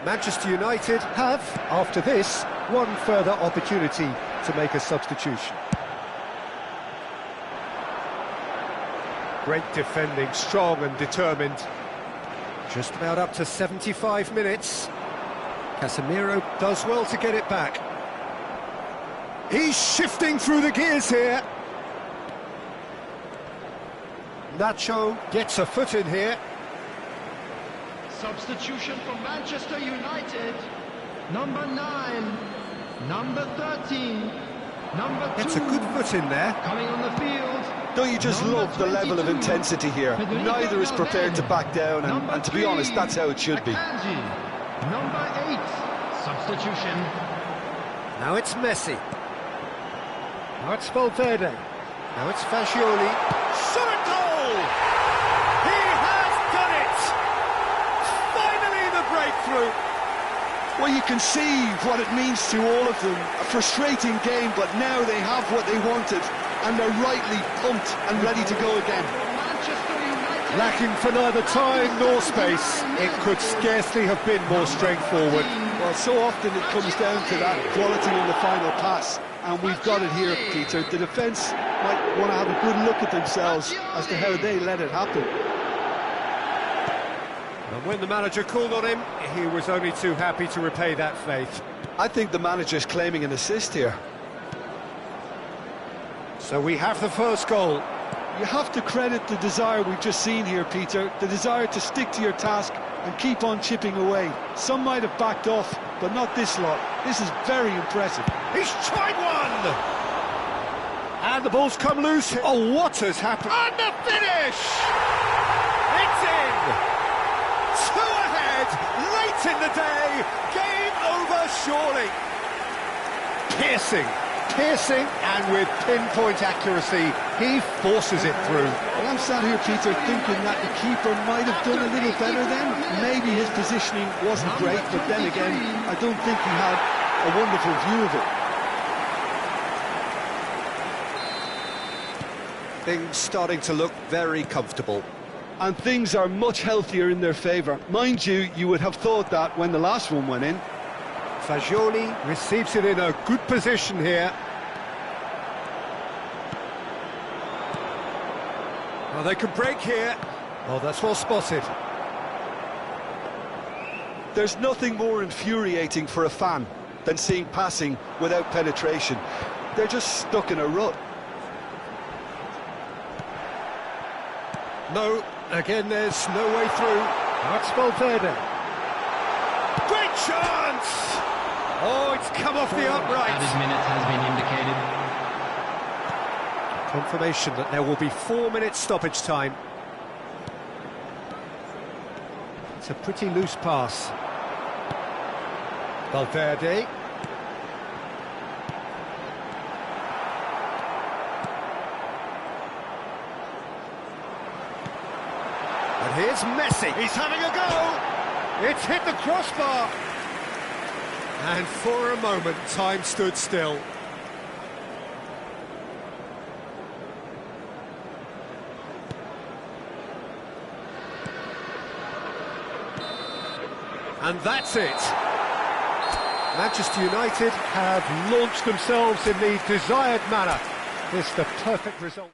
Manchester United have, after this, one further opportunity to make a substitution. Great defending, strong and determined. Just about up to 75 minutes. Casemiro does well to get it back. He's shifting through the gears here. Nacho gets a foot in here. Substitution for Manchester United. Number 9, number 13, number 2. Gets a good foot in there. Coming on the field. Don't you just Number love the level of 22, intensity here? Neither is prepared to back down, and to be honest, that's how it should be. Akanji. Number 8, substitution. Now it's Messi. Now it's Valverde. Now it's Fagioli. Shot at goal! He has done it! Finally the breakthrough! Well, you can see what it means to all of them. A frustrating game, but now they have what they wanted, and they're rightly pumped and ready to go again. Manchester United. Lacking for neither time nor space, it could scarcely have been more straightforward. Well, so often it comes down to that quality on the final pass, and we've got it here, Peter. The defence might want to have a good look at themselves as to how they let it happen. And when the manager called on him, he was only too happy to repay that faith. I think the manager's claiming an assist here. So we have the first goal. You have to credit the desire we've just seen here, Peter, the desire to stick to your task and keep on chipping away. Some might have backed off, but not this lot. This is very impressive. He's tried one! And the ball's come loose. Oh, what has happened? And the finish! It's in! 2 ahead, late in the day, game over surely. Piercing, and with pinpoint accuracy, he forces it through. Well, I'm sat here, Peter, thinking that the keeper might have done a little better then. Maybe his positioning wasn't great, but then again, I don't think he had a wonderful view of it. Things starting to look very comfortable. And things are much healthier in their favour. Mind you, you would have thought that when the last one went in. Fagioli receives it in a good position here. Well, they can break here. Oh, that's well spotted. There's nothing more infuriating for a fan than seeing passing without penetration. They're just stuck in a rut. No, again there's no way through. That's Valverde. Great chance! Oh, it's come off the upright. Added minute has been indicated. Confirmation that there will be 4 minutes stoppage time. It's a pretty loose pass. Valverde. And here's Messi. He's having a go. It's hit the crossbar. And for a moment, time stood still. And that's it. Manchester United have launched themselves in the desired manner. It's the perfect result.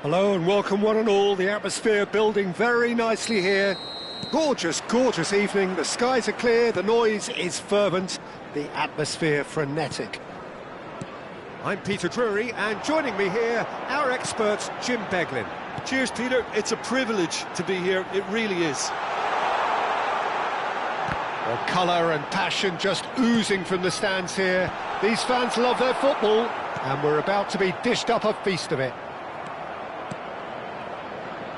Hello and welcome one and all. The atmosphere building very nicely here. Gorgeous, gorgeous evening. The skies are clear, the noise is fervent, the atmosphere frenetic. I'm Peter Drury, and joining me here, our expert Jim Beglin. Cheers, Peter. It's a privilege to be here. It really is. Well, colour and passion just oozing from the stands here. These fans love their football, and we're about to be dished up a feast of it.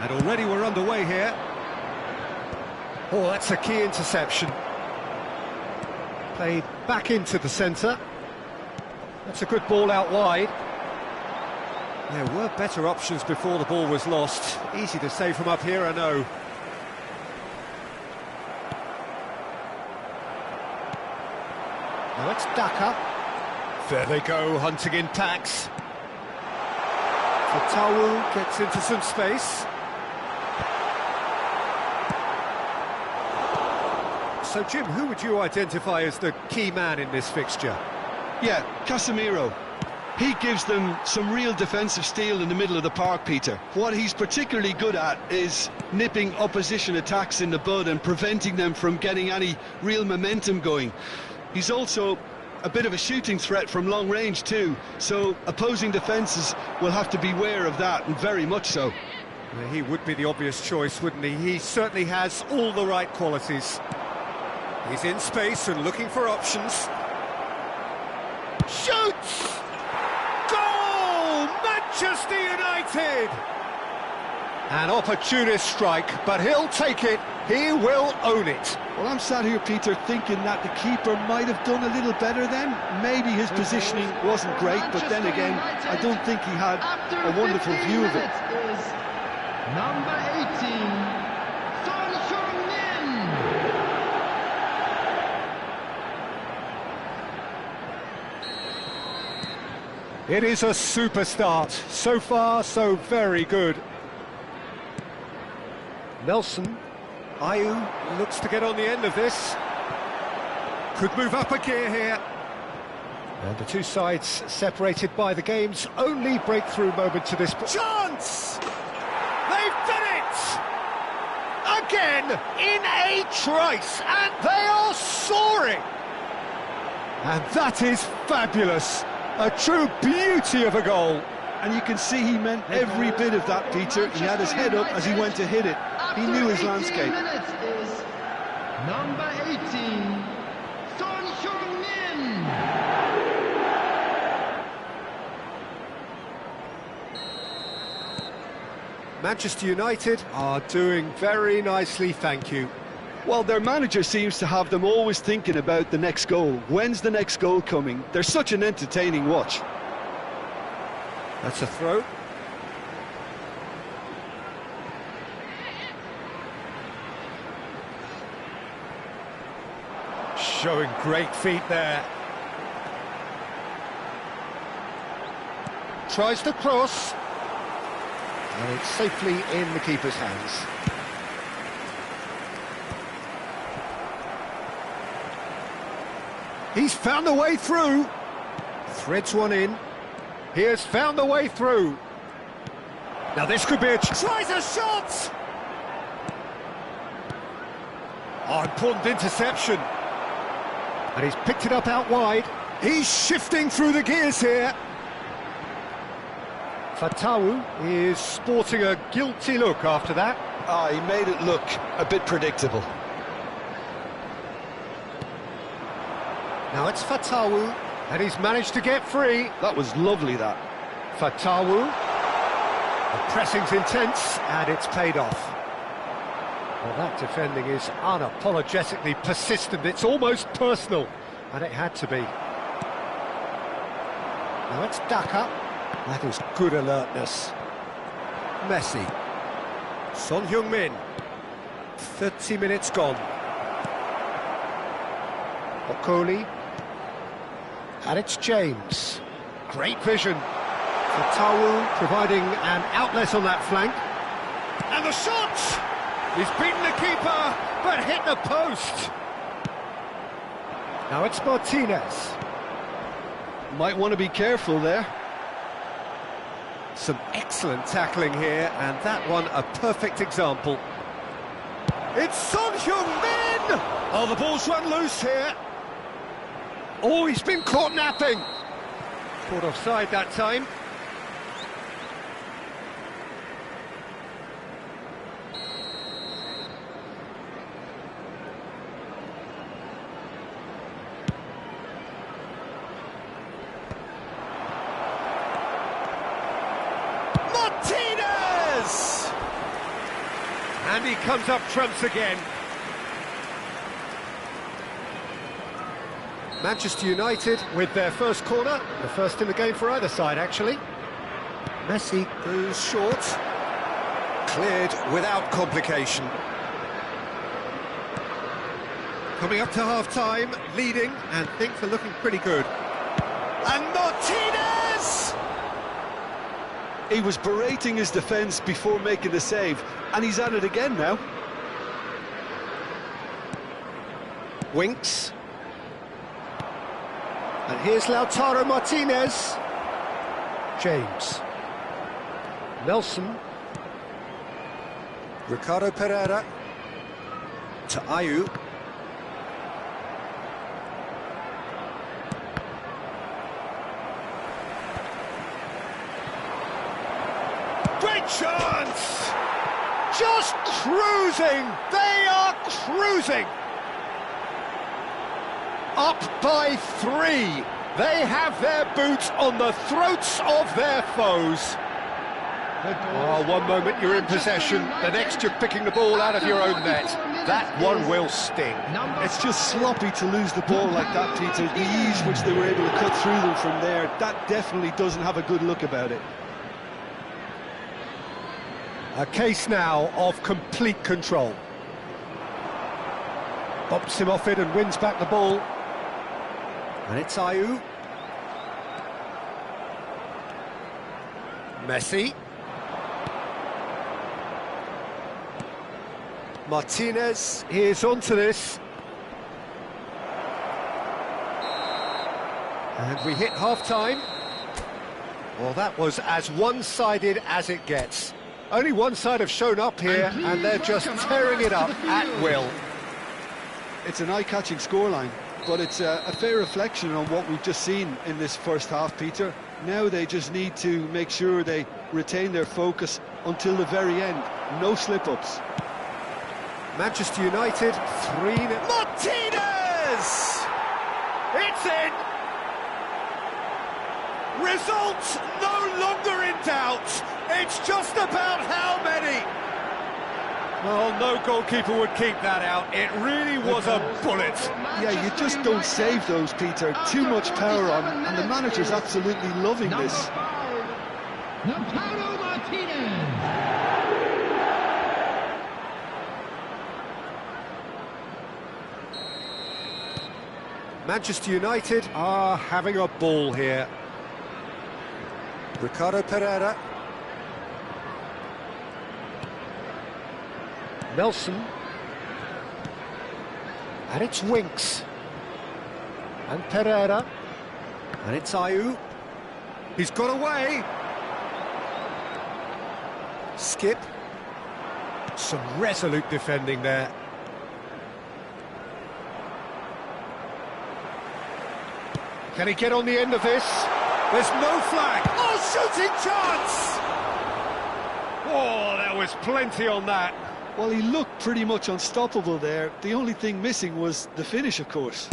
And already we're underway here. Oh, that's a key interception. Played back into the centre. That's a good ball out wide. There were better options before the ball was lost. Easy to say from up here, I know. Now it's Daka. There they go, hunting in packs. Fatawu gets into some space. So, Jim, who would you identify as the key man in this fixture? Yeah, Casemiro. He gives them some real defensive steel in the middle of the park, Peter. What he's particularly good at is nipping opposition attacks in the bud and preventing them from getting any real momentum going. He's also a bit of a shooting threat from long range too, so opposing defences will have to beware of that, and very much so. Well, he would be the obvious choice, wouldn't he? He certainly has all the right qualities. He's in space and looking for options. Shoots! Goal! Manchester United! An opportunist strike, but he'll take it. He will own it. Well, I'm sat here, Peter, thinking that the keeper might have done a little better then. Maybe his positioning wasn't great, but then again, I don't think he had a wonderful view of it. Number 18. It is a super start. So far, so very good. Nelson. Ayew looks to get on the end of this. Could move up a gear here. And the two sides separated by the game's only breakthrough moment to this point. Chance! They've done it! Again, in a trice, and they are soaring! And that is fabulous. A true beauty of a goal. And you can see he meant every bit of that, Peter. He had his head up as he went to hit it. He knew his landscape. Is number 18, Son Heung-min. Manchester United are doing very nicely, thank you. Well, their manager seems to have them always thinking about the next goal. When's the next goal coming? They're such an entertaining watch. That's a throw. Showing great feet there. Tries to cross. And it's safely in the keeper's hands. He's found the way through. Threads one in. He has found the way through. Now this could be a... Tries a shot! Oh, important interception. And he's picked it up out wide. He's shifting through the gears here. Fatawu is sporting a guilty look after that. Ah, he made it look a bit predictable. Now it's Fatawu, and he's managed to get free. That was lovely, that. Fatawu. The pressing's intense, and it's paid off. Well, that defending is unapologetically persistent. It's almost personal, and it had to be. Now it's Daka. That is good alertness. Messi. Son Heung-min. 30 minutes gone. Okoli. And it's James. Great vision. Fatawu providing an outlet on that flank. And the shot! He's beaten the keeper, but hit the post. Now it's Martinez. Might want to be careful there. Some excellent tackling here, and that one a perfect example. It's Son Heung-min! Oh, the ball's run loose here. Oh, he's been caught napping. Caught offside that time. Martinez! And he comes up trumps again. Manchester United with their first corner, the first in the game for either side, actually. Messi goes short. Cleared without complication. Coming up to half-time, leading, and things are looking pretty good. And Martinez! He was berating his defence before making the save, and he's at it again now. Winks. And here's Lautaro Martinez. James. Nelson. Ricardo Pereira. To Ayew. Great chance! Just cruising! They are cruising! Up by 3. They have their boots on the throats of their foes. Oh, one moment you're in possession, the next you're picking the ball out of your own net. That one will sting. It's just sloppy to lose the ball like that, Peter. The ease which they were able to cut through them from there, that definitely doesn't have a good look about it. A case now of complete control. Bumps him off it and wins back the ball. And it's Ayew. Messi. Martinez is onto this. And we hit half-time. Well, that was as one-sided as it gets. Only one side have shown up here, and they're just tearing it up at will. It's an eye-catching scoreline, but it's a fair reflection on what we've just seen in this first half, Peter. Now they just need to make sure they retain their focus until the very end. No slip-ups. Manchester United, 3-0. Martinez! It's in! Result no longer in doubt. It's just about how many. Well, no goalkeeper would keep that out. It really was a bullet. Yeah, you just don't save those, Peter. Too much power on, and the manager's absolutely loving this. Lautaro Martinez. Manchester United are having a ball here. Ricardo Pereira. Nelson. And it's Winks. And Pereira. And it's Ayew. He's got away. Skip. Some resolute defending there. Can he get on the end of this? There's no flag. Oh, shooting chance! Oh, there was plenty on that. Well, he looked pretty much unstoppable there. The only thing missing was the finish, of course.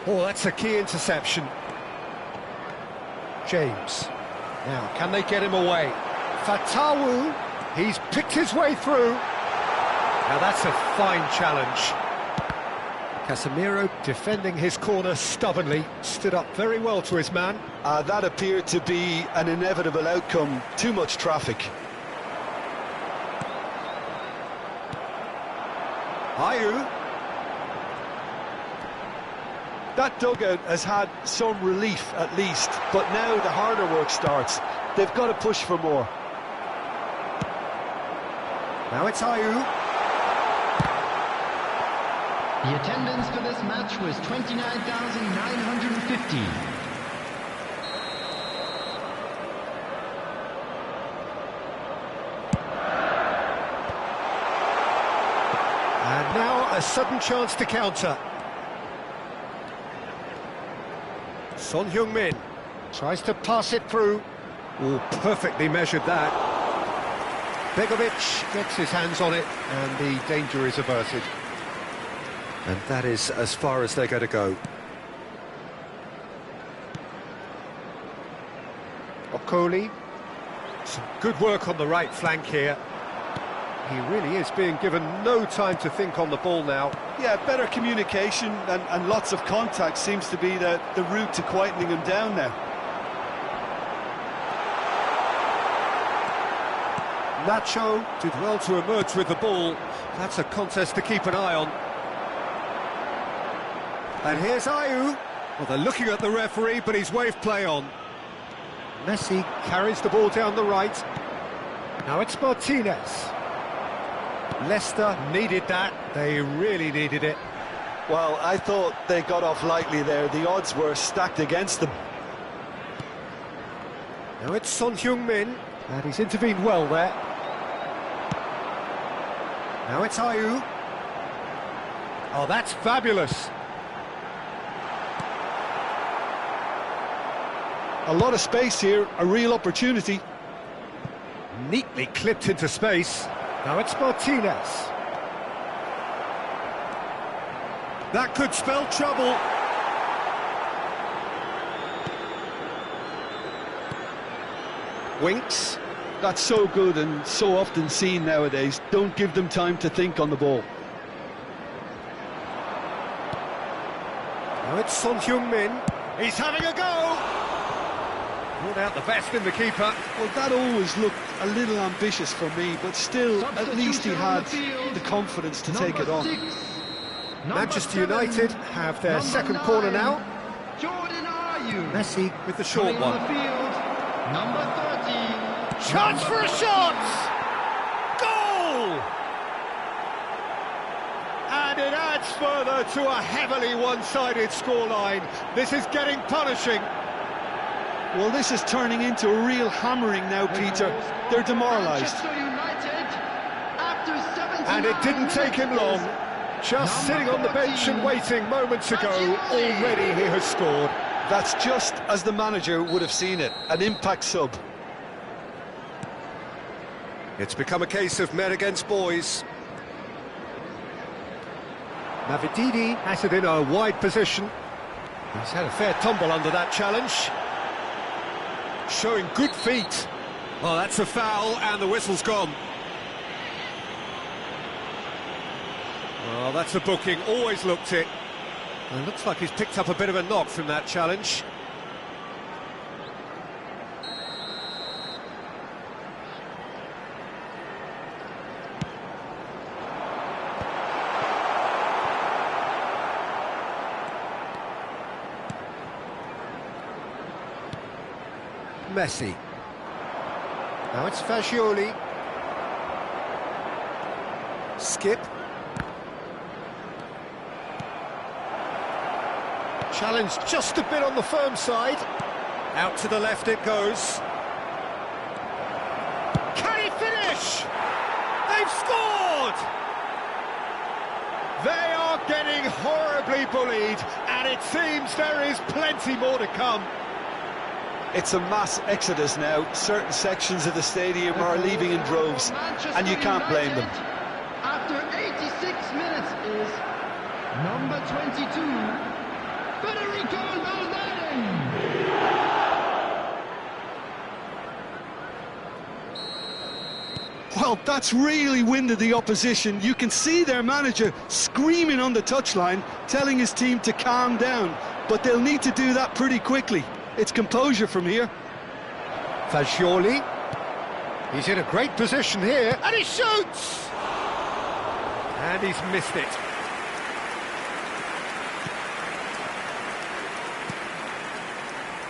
Oh, that's a key interception. James. Now, can they get him away? Fatawu, he's picked his way through. Now, that's a fine challenge. Casemiro defending his corner stubbornly, stood up very well to his man. That appeared to be an inevitable outcome. Too much traffic. Ayew. That dugout has had some relief at least, but now the harder work starts. They've got to push for more. Now it's Ayew. The attendance for this match was 29,950. And now a sudden chance to counter. Son Heung-min tries to pass it through. Oh, perfectly measured that. Begovic gets his hands on it, and the danger is averted. And that is as far as they're going to go. Okoli. Some good work on the right flank here. He really is being given no time to think on the ball now. Yeah, better communication and lots of contact seems to be the route to quietening him down now. Nacho did well to emerge with the ball. That's a contest to keep an eye on. And here's Ayew. Well, they're looking at the referee, but he's waved play on. Messi carries the ball down the right. Now it's Martinez. Leicester needed that. They really needed it. Well, I thought they got off lightly there. The odds were stacked against them. Now it's Son Heung-min, and he's intervened well there. Now it's Ayew. Oh, that's fabulous. A lot of space here, a real opportunity. Neatly clipped into space. Now it's Martinez. That could spell trouble. Winks. That's so good and so often seen nowadays. Don't give them time to think on the ball. Now it's Son Heung-min. He's having a go. Brought out the best in the keeper. Well, that always looked a little ambitious for me, but still, at least he had the confidence to take it on. Manchester United have their second corner now. Jordan Ayew. Messi with the short Coming on one. the field, number 30. Chance for a shot! Goal! And it adds further to a heavily one-sided scoreline. This is getting punishing. Well, this is turning into a real hammering now, Peter. They're demoralised. Manchester United, after 79 And it didn't take him long. Just sitting on the bench and waiting moments ago, already he has scored. That's just as the manager would have seen it, an impact sub. It's become a case of men against boys. Mavididi has it in a wide position. He's had a fair tumble under that challenge. Showing good feet. Well, that's a foul, and the whistle's gone. Well, that's a booking, always looked it. And it looks like he's picked up a bit of a knock from that challenge. Messi. Now it's Fagioli. Skip. Challenge just a bit on the firm side. Out to the left it goes. Can he finish? They've scored! They are getting horribly bullied, and it seems there is plenty more to come. It's a mass exodus now. Certain sections of the stadium are leaving in droves, and you can't blame them. After 86 minutes is number 22, Federico Valverde. Well, that's really winded the opposition. You can see their manager screaming on the touchline, telling his team to calm down, but they'll need to do that pretty quickly. It's composure from here. Fagioli. He's in a great position here, and he shoots! And he's missed it.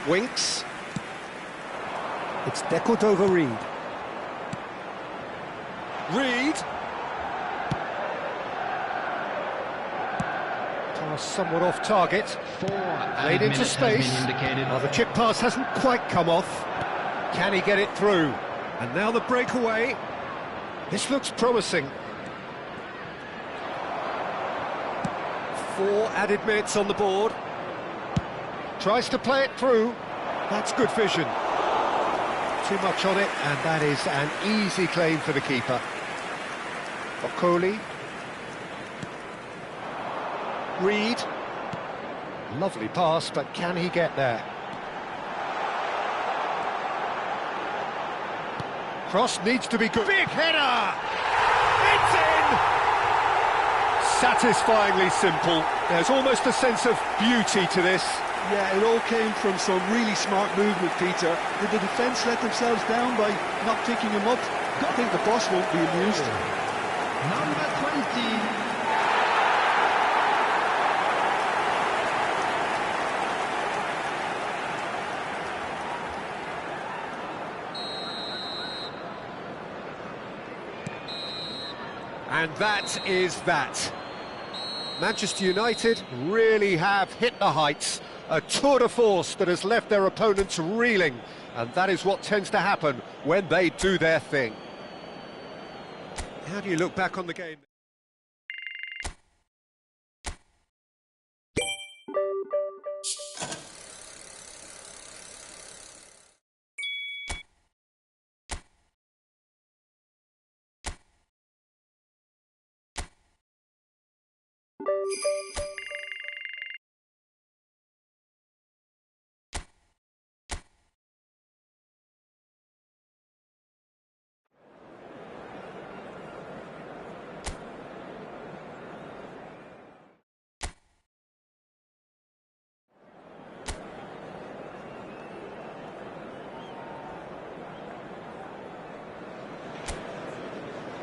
Winks. It's Decordova-Reid. Reid. Pass somewhat off target. 4 Laid into minutes has space. been indicated. Well, the chip pass hasn't quite come off. Can he get it through? And now the breakaway. This looks promising. 4 added minutes on the board. Tries to play it through. That's good vision. Too much on it, and that is an easy claim for the keeper. Okoli. Reid. Lovely pass, but can he get there? Cross needs to be good. Big header! It's in! Satisfyingly simple. There's almost a sense of beauty to this. Yeah, it all came from some really smart movement, Peter. Did the defence let themselves down by not picking him up? I think the boss won't be amused. Number 20. And that is that. Manchester United really have hit the heights. A tour de force that has left their opponents reeling. And that is what tends to happen when they do their thing. How do you look back on the game?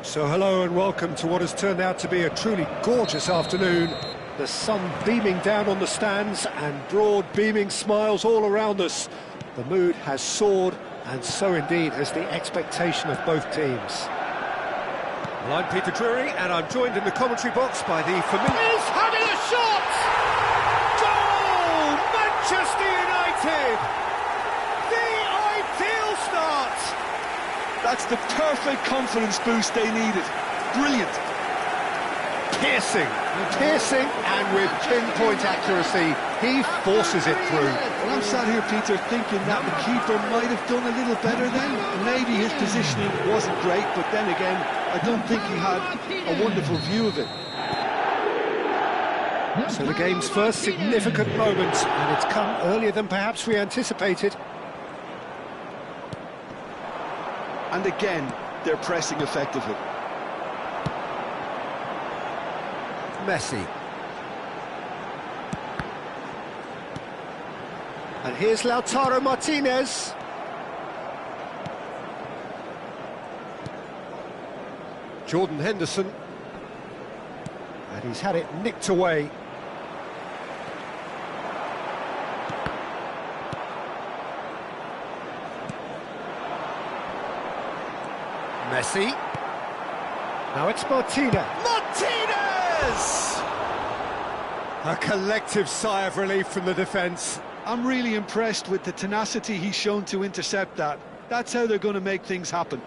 So hello and welcome to what has turned out to be a truly gorgeous afternoon. The sun beaming down on the stands and broad beaming smiles all around us. The mood has soared, and so indeed has the expectation of both teams. Well, I'm Peter Drury, and I'm joined in the commentary box by the familiar... He's having a shot! Goal! Manchester United! The ideal start! That's the perfect confidence boost they needed. Brilliant. Piercing, and with pinpoint accuracy, he forces it through. Well, I'm sat here, Peter, thinking that the keeper might have done a little better then. Maybe his positioning wasn't great, but then again, I don't think he had a wonderful view of it. So the game's first significant moment, and it's come earlier than perhaps we anticipated. And again, they're pressing effectively. Messi. And here's Lautaro Martinez. Jordan Henderson. And he's had it nicked away. Messi. Now it's Martinez. Martinez! A collective sigh of relief from the defence. I'm really impressed with the tenacity he's shown to intercept that. That's how they're going to make things happen.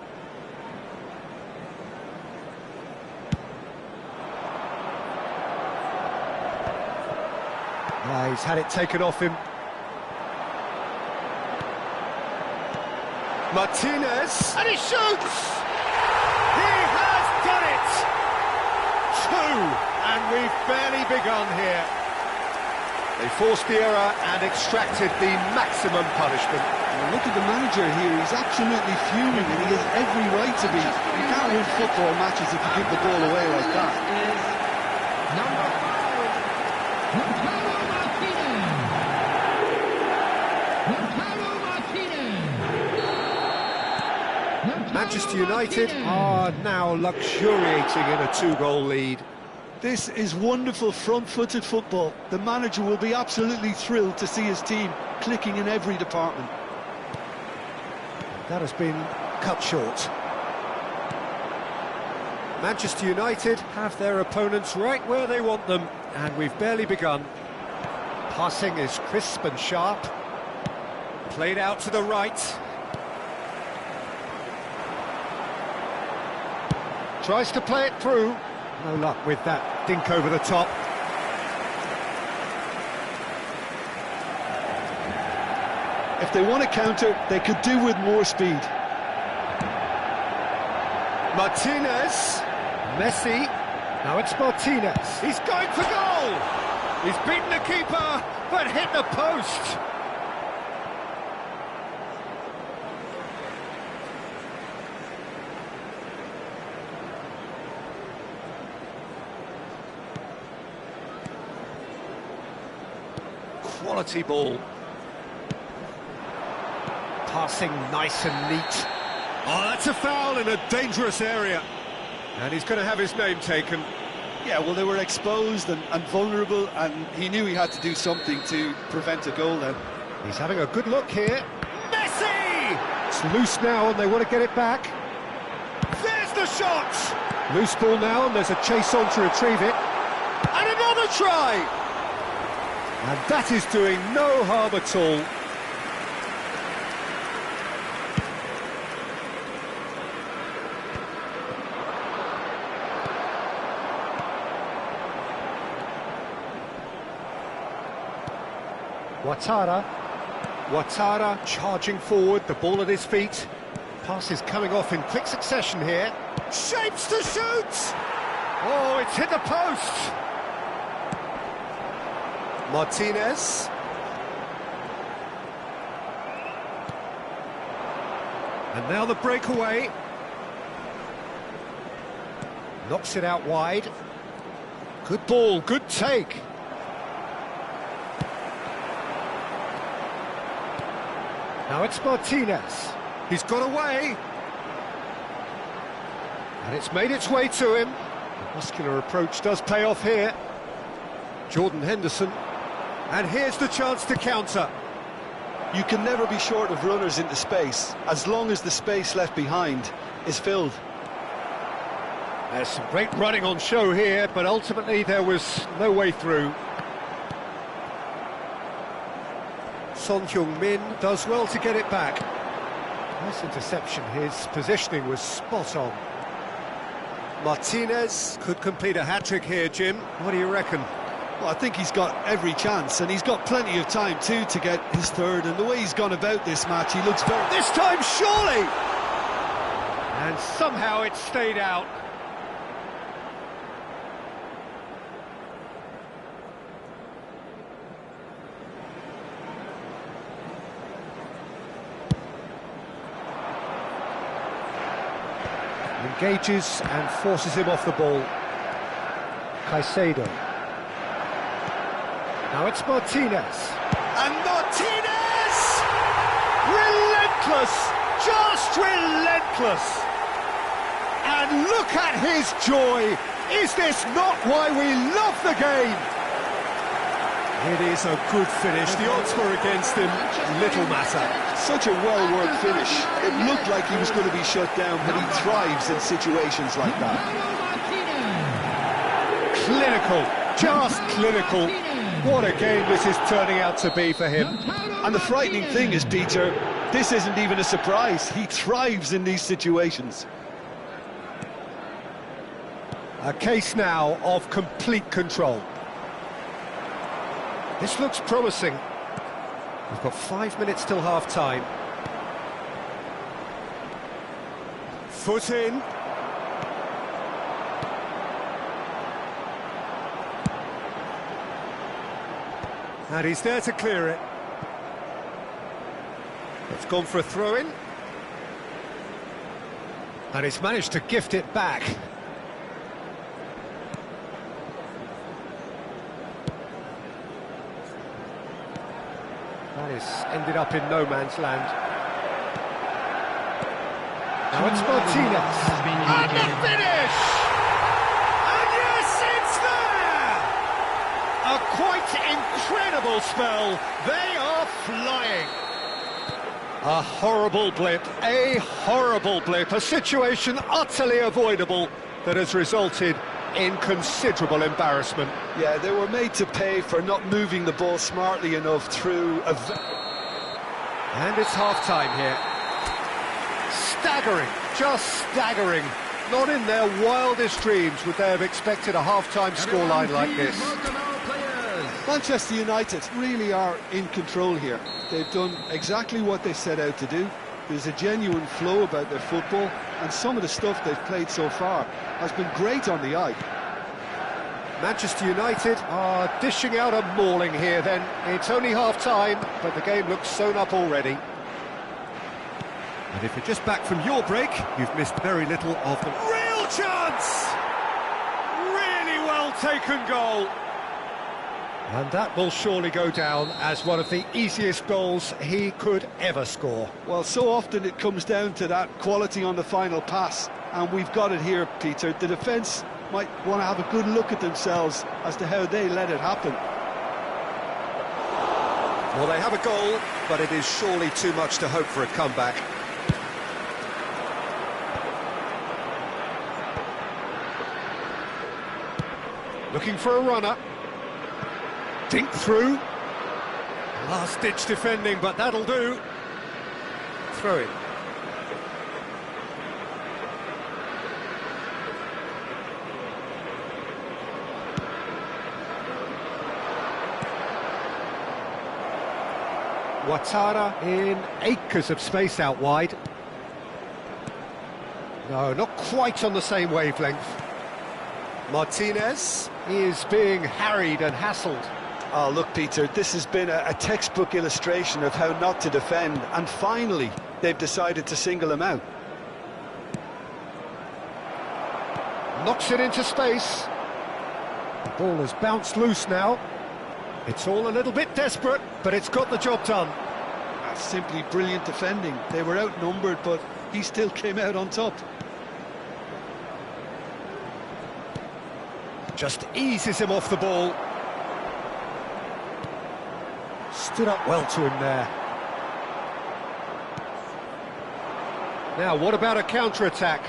He's had it taken off him. Martinez, and he shoots! He has done it! 2, and we've barely begun here. They forced the error and extracted the maximum punishment. Well, look at the manager here, he's absolutely fuming and he has every right to be. You can't win football matches if you give the ball away like that. Number 5, Manchester United are now luxuriating in a 2-goal lead. This is wonderful front-footed football. The manager will be absolutely thrilled to see his team clicking in every department. That has been cut short. Manchester United have their opponents right where they want them, and we've barely begun. Passing is crisp and sharp. Played out to the right. Tries to play it through. No luck with that dink over the top. If they want to counter, they could do with more speed. Martinez. Messi. Now it's Martinez. He's going for goal. He's beaten the keeper, but hit the post. Quality ball. Passing nice and neat. Oh, that's a foul in a dangerous area. And he's going to have his name taken. Yeah, well, they were exposed and vulnerable, and he knew he had to do something to prevent a goal then. He's having a good look here. Messi! It's loose now and they want to get it back. There's the shot! Loose ball now and there's a chase on to retrieve it. And another try! And that is doing no harm at all. Ouattara charging forward, the ball at his feet. Pass is coming off in quick succession here. Shapes to shoot! Oh, it's hit the post! Martinez. And now the breakaway. Knocks it out wide. Good ball, good take. Now it's Martinez. He's got away. And it's made its way to him. The muscular approach does pay off here. Jordan Henderson. And here's the chance to counter. You can never be short of runners into space, as long as the space left behind is filled. There's some great running on show here, but ultimately there was no way through. Son Heung-min does well to get it back. Nice interception, his positioning was spot on. Martinez could complete a hat-trick here, Jim. What do you reckon? Well, I think he's got every chance, and he's got plenty of time too to get his third, and the way he's gone about this match, he looks very... This time, surely! And somehow it stayed out. Engages and forces him off the ball. Caicedo. Now it's Martinez. And Martinez! Relentless! Just relentless! And look at his joy! Is this not why we love the game? It is a good finish. The odds were against him. Little matter. Such a well-worked finish. It looked like he was going to be shut down, but he thrives in situations like that. Clinical, just clinical. What a game this is turning out to be for him. And the frightening thing is, Peter, this isn't even a surprise. He thrives in these situations. A case now of complete control. This looks promising. We've got 5 minutes till half-time. Foot in. And he's there to clear it. It's gone for a throw-in. And he's managed to gift it back. That has ended up in no man's land. Now it's Martinez. And the finish! And yes, it's there! A quite incredible spell. They are flying. A horrible blip, a situation utterly avoidable that has resulted in considerable embarrassment. Yeah, they were made to pay for not moving the ball smartly enough through a... And it's half-time here. Staggering, just staggering. Not in their wildest dreams would they have expected a half-time scoreline like this. Manchester United really are in control here. They've done exactly what they set out to do. There's a genuine flow about their football, and some of the stuff they've played so far has been great on the eye. Manchester United are dishing out a mauling here then. It's only half-time, but the game looks sewn up already. And if you're just back from your break, you've missed very little of the real chance! Really well taken goal. And that will surely go down as one of the easiest goals he could ever score. Well, so often it comes down to that quality on the final pass, and we've got it here, Peter. The defence might want to have a good look at themselves as to how they let it happen. Well, they have a goal, but it is surely too much to hope for a comeback. Looking for a runner. Dink through. Last-ditch defending, but that'll do. Throw it. Ouattara in acres of space out wide. No, not quite on the same wavelength. Martinez. He is being harried and hassled. Oh, look, Peter, this has been a textbook illustration of how not to defend, and finally they've decided to single him out. Knocks it into space. The ball has bounced loose now. It's all a little bit desperate, but it's got the job done. That's simply brilliant defending. They were outnumbered, but he still came out on top. Just eases him off the ball. Stood up well to him there. Now, what about a counter-attack?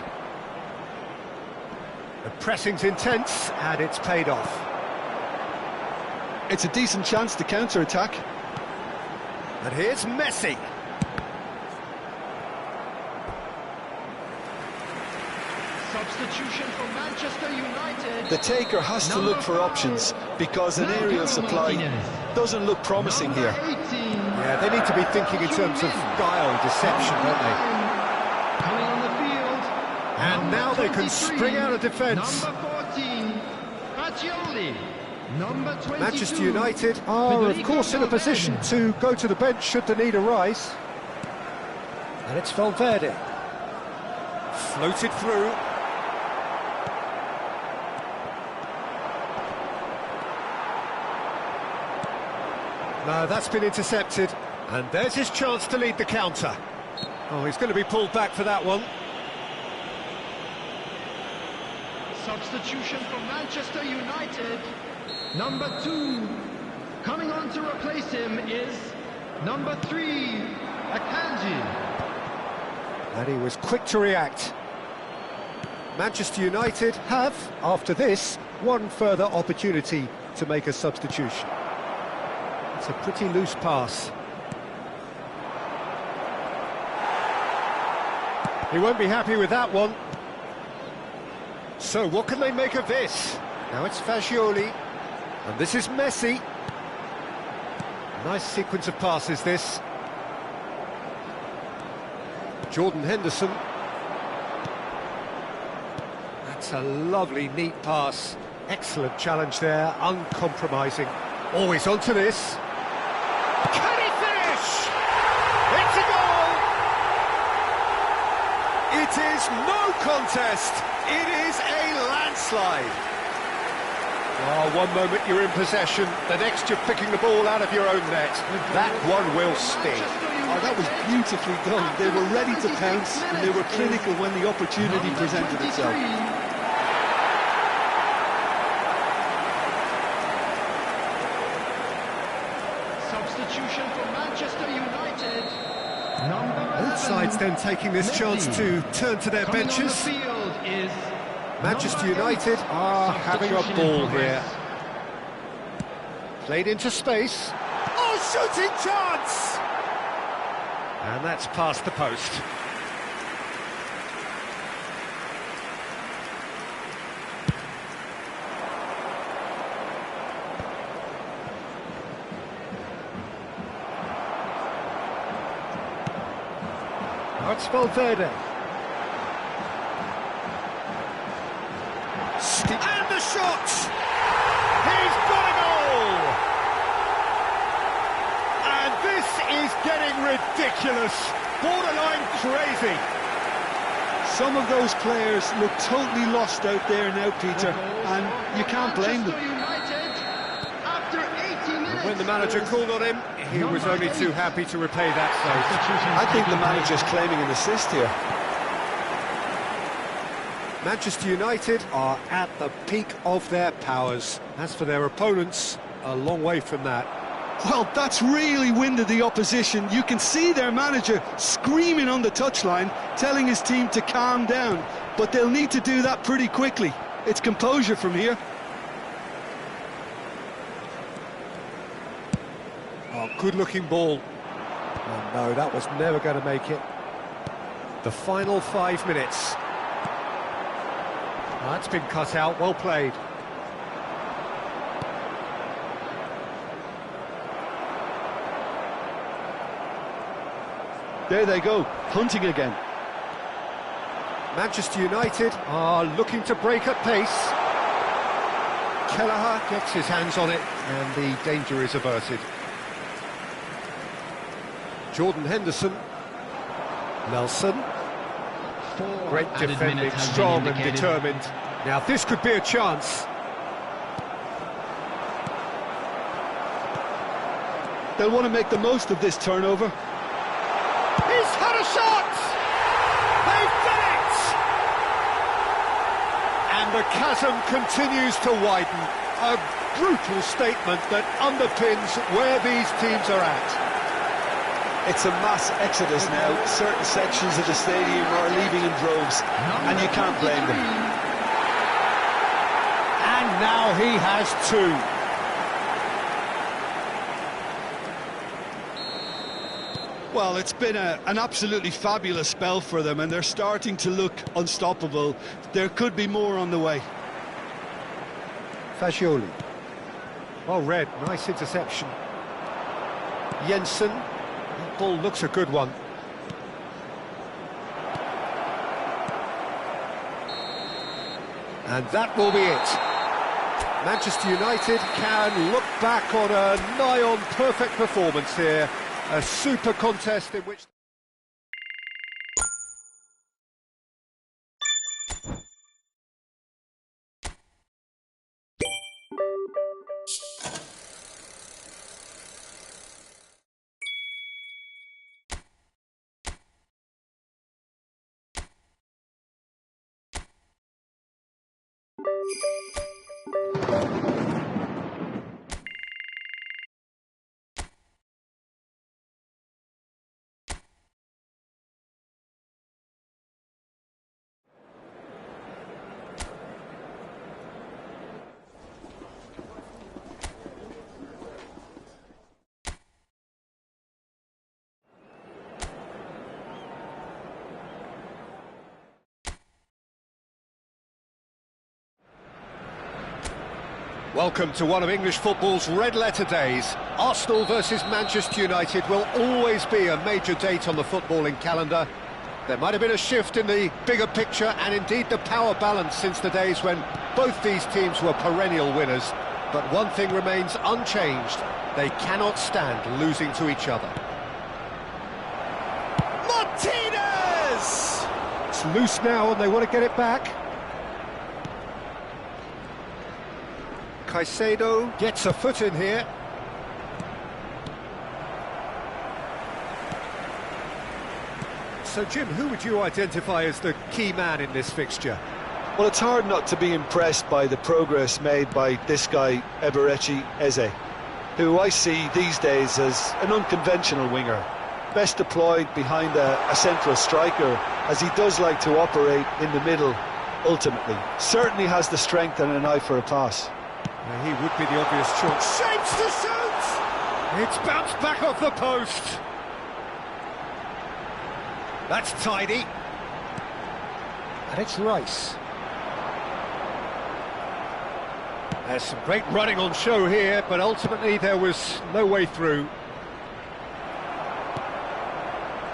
The pressing's intense, and it's paid off. It's a decent chance to counter-attack. And here's Messi. Substitution for Manchester United. The taker has to look for options, because an aerial supply doesn't look promising here. Yeah, they need to be thinking in terms of guile, deception, don't they? Coming on the field. And now they can spring out of defence. Number 14, Pacioli. Number 22, Manchester United are, of course, in a position to go to the bench should the need arise. And it's Valverde. Floated through. No, that's been intercepted. And there's his chance to lead the counter. Oh, he's going to be pulled back for that one. Substitution for Manchester United. Number 2, Coming on to replace him is number 3, Akanji. And he was quick to react. Manchester United have, after this, one further opportunity to make a substitution. It's a pretty loose pass. He won't be happy with that one. So what can they make of this? Now it's Fagioli, and this is Messi. Nice sequence of passes, this. Jordan Henderson. That's a lovely, neat pass. Excellent challenge there, uncompromising. Always onto this. Can he finish? It's a goal! It is no contest. It is a landslide. Oh, one moment you're in possession, the next you're picking the ball out of your own net. That one will sting. Oh, that was beautifully done. They were ready to pounce, and they were clinical when the opportunity presented itself. Substitution for Manchester United. Both sides then taking this chance to turn to their benches. Manchester United are having a ball here. Played into space. Oh, shooting chance! And that's past the post. Now it's Valverde. And the shot! He's got a goal! And this is getting ridiculous, borderline crazy. Some of those players look totally lost out there now, Peter, and you can't blame them. When the manager called on him, he was only too happy to repay that save. I think the manager's claiming an assist here. Manchester United are at the peak of their powers. As for their opponents, a long way from that. Well, that's really winded the opposition. You can see their manager screaming on the touchline, telling his team to calm down. But they'll need to do that pretty quickly. It's composure from here. Oh, good-looking ball. Oh, no, that was never going to make it. The final 5 minutes. That's been cut out, well played. There they go, hunting again. Manchester United are looking to break at pace. Kelleher gets his hands on it, and the danger is averted. Jordan Henderson. Nelson. Great defending, strong and determined. Now this could be a chance. They'll want to make the most of this turnover. He's had a shot! They've done it! And the chasm continues to widen. A brutal statement that underpins where these teams are at. It's a mass exodus now. Certain sections of the stadium are leaving in droves, and you can't blame them. And now he has two. Well, it's been an absolutely fabulous spell for them, and they're starting to look unstoppable. There could be more on the way. Fagioli. Well read, nice interception. Jensen. That ball looks a good one. And that will be it. Manchester United can look back on a nigh-on perfect performance here. A super contest in which... Welcome to one of English football's red-letter days. Arsenal versus Manchester United will always be a major date on the footballing calendar. There might have been a shift in the bigger picture and indeed the power balance since the days when both these teams were perennial winners. But one thing remains unchanged. They cannot stand losing to each other. Martinez! It's loose now and they want to get it back. Caicedo gets a foot in here. So, Jim, who would you identify as the key man in this fixture? Well, it's hard not to be impressed by the progress made by this guy, Eberechi Eze, who I see these days as an unconventional winger, best deployed behind a central striker, as he does like to operate in the middle, ultimately. Certainly has the strength and an eye for a pass. He would be the obvious choice. Shapes to shoot! It's bounced back off the post. That's tidy. And it's Rice. There's some great running on show here, but ultimately there was no way through.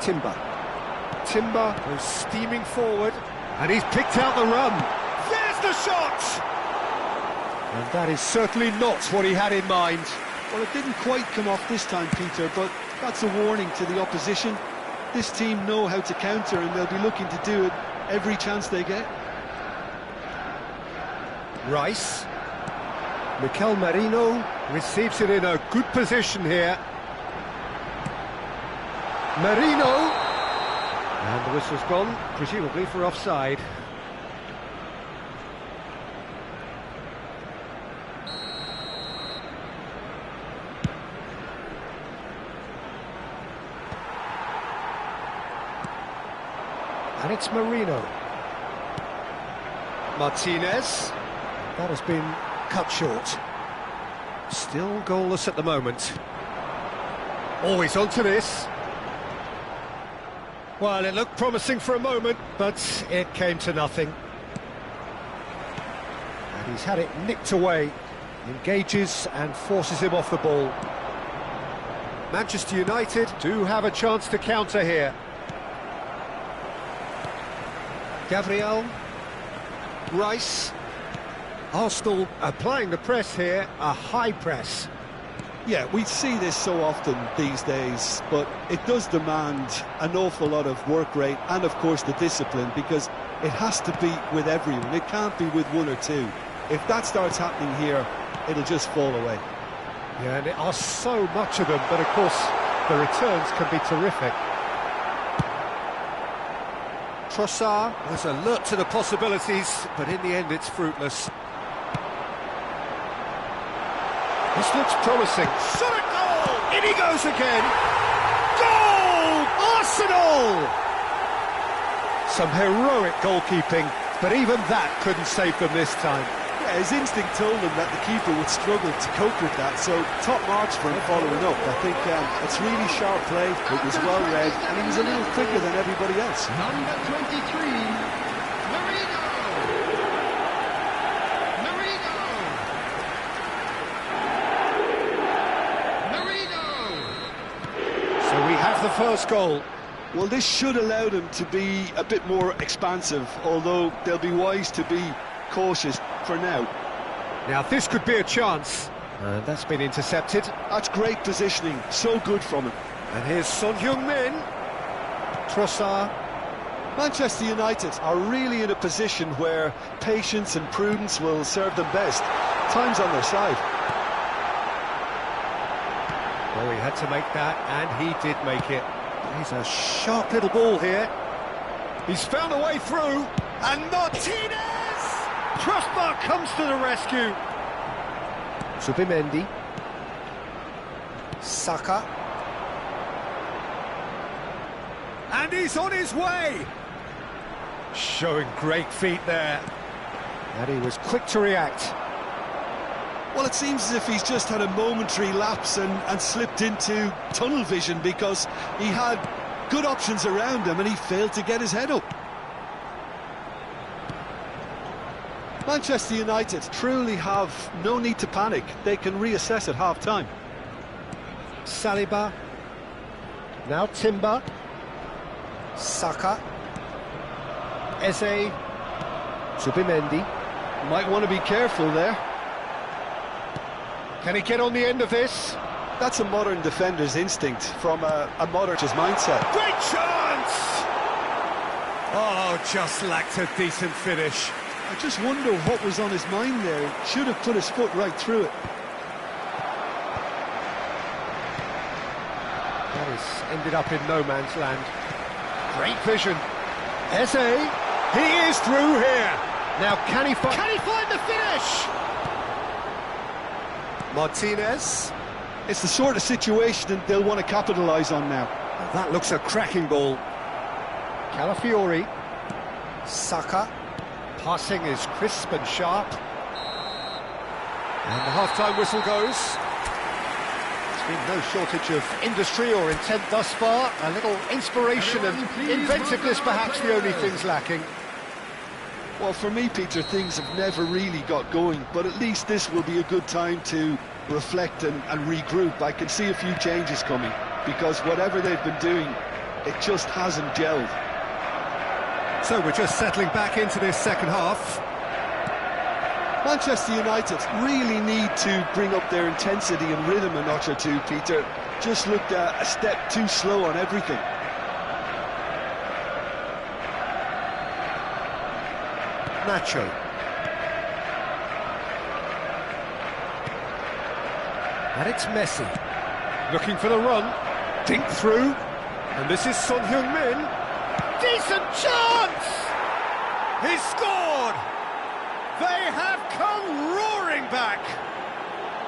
Timber goes steaming forward, and he's picked out the run. There's the shot! And that is certainly not what he had in mind. Well, it didn't quite come off this time, Peter, but that's a warning to the opposition. This team know how to counter, and they'll be looking to do it every chance they get. Rice. Mikel Merino receives it in a good position here. Merino. And the whistle's gone, presumably for offside. And it's Merino. Martinez. That has been cut short. Still goalless at the moment. Always onto this. Well, it looked promising for a moment, but it came to nothing. And he's had it nicked away. Engages and forces him off the ball. Manchester United do have a chance to counter here. Gabriel. Rice. Arsenal applying the press here, a high press. Yeah, we see this so often these days, but it does demand an awful lot of work rate and, of course, the discipline, because it has to be with everyone. It can't be with one or two. If that starts happening here, it'll just fall away. Yeah, and there are so much of them, but, of course, the returns can be terrific. Trossard was alert to the possibilities, but in the end it's fruitless. This looks promising. Shot at goal! In he goes again! Goal! Arsenal! Some heroic goalkeeping, but even that couldn't save them this time. Yeah, his instinct told him that the keeper would struggle to cope with that, so top marks for him following up. I think it's really sharp play, it was well read, and he was a little quicker than everybody else. Number 23, Merino. So we have the first goal. Well, this should allow them to be a bit more expansive, although they'll be wise to be cautious for now. Now this could be a chance. And that's been intercepted. That's great positioning, so good from him. And here's Son Heung-min. Trossard. Manchester United are really in a position where patience and prudence will serve them best. Time's on their side. Oh, he had to make that, and he did make it. He's a sharp little ball here. He's found a way through, and Martinez! Crossbar comes to the rescue. Zubimendi. Saka. And he's on his way! Showing great feet there. And he was quick to react. Well, it seems as if he's just had a momentary lapse and slipped into tunnel vision, because he had good options around him and he failed to get his head up. Manchester United truly have no need to panic. They can reassess at half-time. Saliba. Now Timber. Saka. Eze. Zubimendi. Might want to be careful there. Can he get on the end of this? That's a modern defender's instinct from a modern mindset. Great chance! Oh, just lacked a decent finish. I just wonder what was on his mind there. Should have put his foot right through it. That has ended up in no man's land. Great vision. Eze, he is through here. Now can he find the finish? Martinez. It's the sort of situation that they'll want to capitalise on now. That looks a cracking ball. Calafiori. Saka. Passing is crisp and sharp. And the half-time whistle goes. There's been no shortage of industry or intent thus far. A little inspiration and inventiveness perhaps the only things lacking. Well, for me, Peter, things have never really got going, but at least this will be a good time to reflect and regroup. I can see a few changes coming, because whatever they've been doing, it just hasn't gelled. So we're just settling back into this second half. Manchester United really need to bring up their intensity and rhythm a notch or two, Peter. Just looked a step too slow on everything. Nacho. And it's Messi. Looking for the run. Dink through. And this is Son Heung-min. Decent chance! He's scored! They have come roaring back!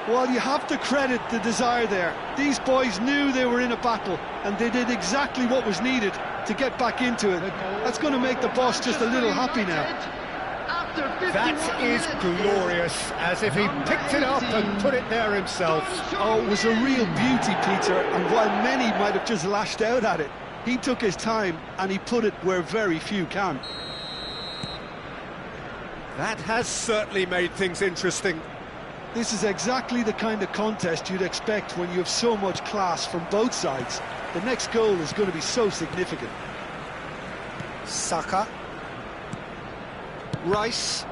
Well, you have to credit the desire there. These boys knew they were in a battle, and they did exactly what was needed to get back into it. That's going to make the boss just a little happy now. That is glorious, as if he picked it up and put it there himself. Oh, it was a real beauty, Peter, and while many might have just lashed out at it, he took his time and he put it where very few can. That has certainly made things interesting. This is exactly the kind of contest you'd expect when you have so much class from both sides. The next goal is going to be so significant. Saka. Rice.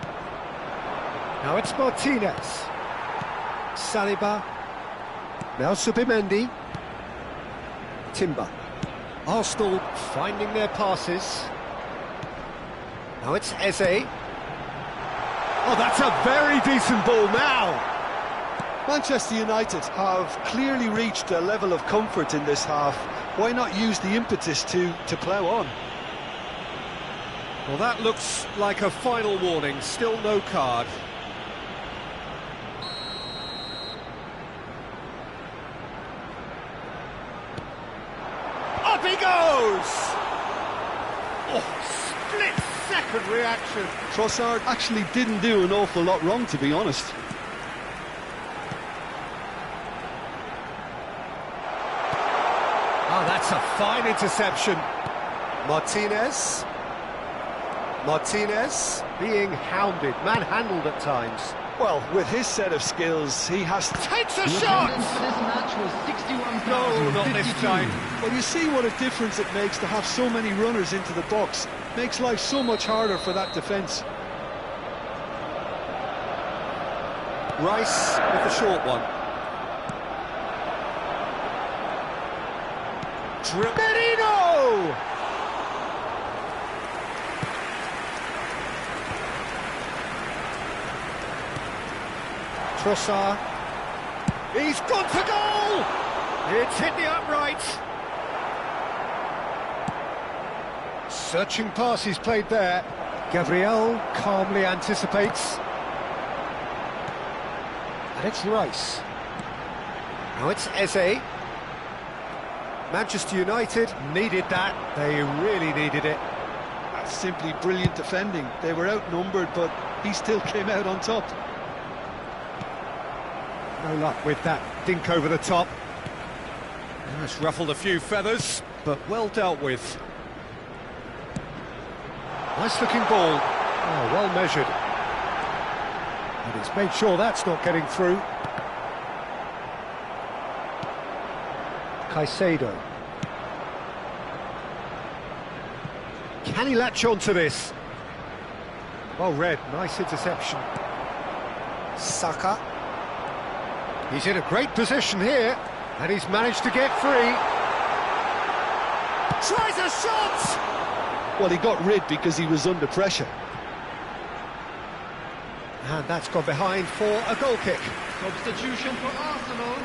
Now it's Martinez. Saliba. Now Zubimendi. Timber. Arsenal finding their passes. Now it's Eze. Oh, that's a very decent ball now. Manchester United have clearly reached a level of comfort in this half. Why not use the impetus to plough on? Well, that looks like a final warning. Still no card. Up he goes! Oh, split-second reaction. Trossard actually didn't do an awful lot wrong, to be honest. Oh, that's a fine interception. Martinez. Martinez being hounded, manhandled at times. Well, with his set of skills, he has to... Takes a shot! No, not this time. Well, you see what a difference it makes to have so many runners into the box. Makes life so much harder for that defence. Rice with the short one. Merino! Trossard. He's gone for goal! It's hit the upright. Searching pass he's played there. Gabriel calmly anticipates. And it's Rice. Now it's Eze. Manchester United needed that. They really needed it. That's simply brilliant defending. They were outnumbered, but he still came out on top. No luck with that dink over the top. It's ruffled a few feathers, but well dealt with. Nice looking ball. Oh, well measured. He's made sure that's not getting through. Caicedo. Can he latch on to this? Well read, nice interception. Saka. He's in a great position here, and he's managed to get free. Tries a shot! Well, he got rid because he was under pressure. And that's gone behind for a goal kick. Substitution for Arsenal.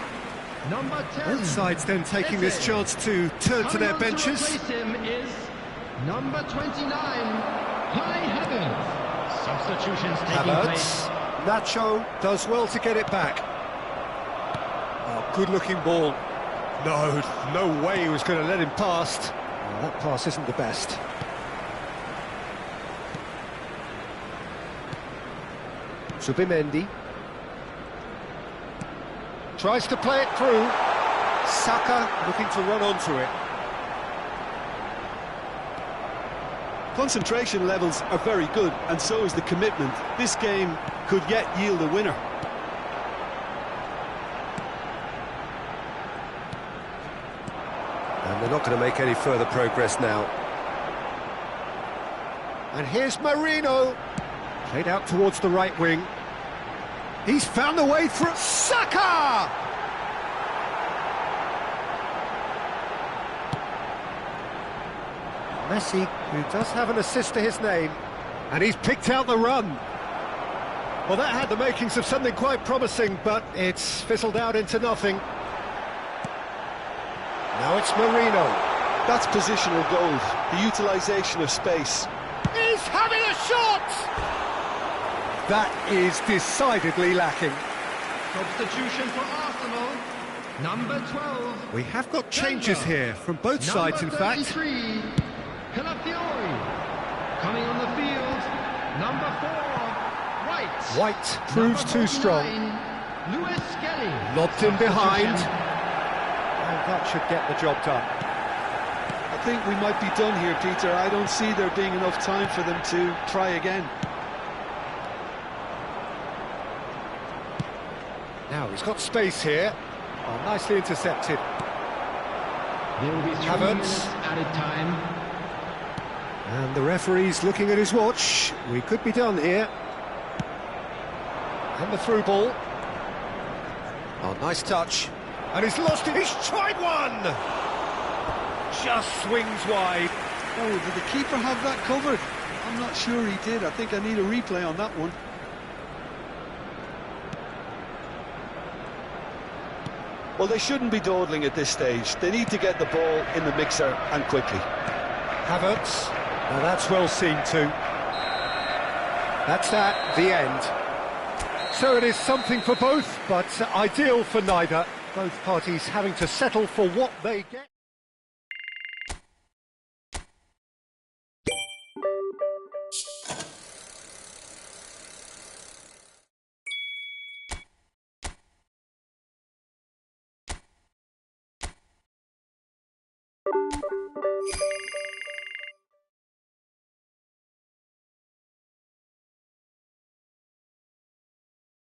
Number 10. Both sides then taking this chance to turn to their benches. To replace him is number 29, Kai Havertz. Substitutions taking place. Nacho does well to get it back. Oh, good-looking ball. No way he was going to let him past. Well, that pass isn't the best. Zubimendi. Tries to play it through. Saka looking to run onto it. Concentration levels are very good, and so is the commitment. This game could yet yield a winner. And they're not going to make any further progress now. And here's Marino. Played out towards the right wing. He's found a way through. Saka! Messi, who does have an assist to his name, and he's picked out the run. Well, that had the makings of something quite promising, but it's fizzled out into nothing. Now it's Marino. That's positional gold, the utilisation of space. He's having a shot! That is decidedly lacking. Substitution for Arsenal. Number 12. We have got changes here from both sides, in fact. Number 33, Calafiori. Coming on the field, number 4, White. White proves too strong. Lewis Skelly. Lobbed in behind. And that should get the job done. I think we might be done here, Peter. I don't see there being enough time for them to try again. Now he's got space here. Oh, nicely intercepted. There will be 3 Havertz. minutes added time. And the referee's looking at his watch. We could be done here. And the through ball. Oh, nice touch. And he's lost it. He's tried one! Just swings wide. Oh, did the keeper have that covered? I'm not sure he did. I think I need a replay on that one. Well, they shouldn't be dawdling at this stage. They need to get the ball in the mixer, and quickly. Havertz. Now that's well seen too. That's that, the end. So it is something for both, but ideal for neither. Both parties having to settle for what they get.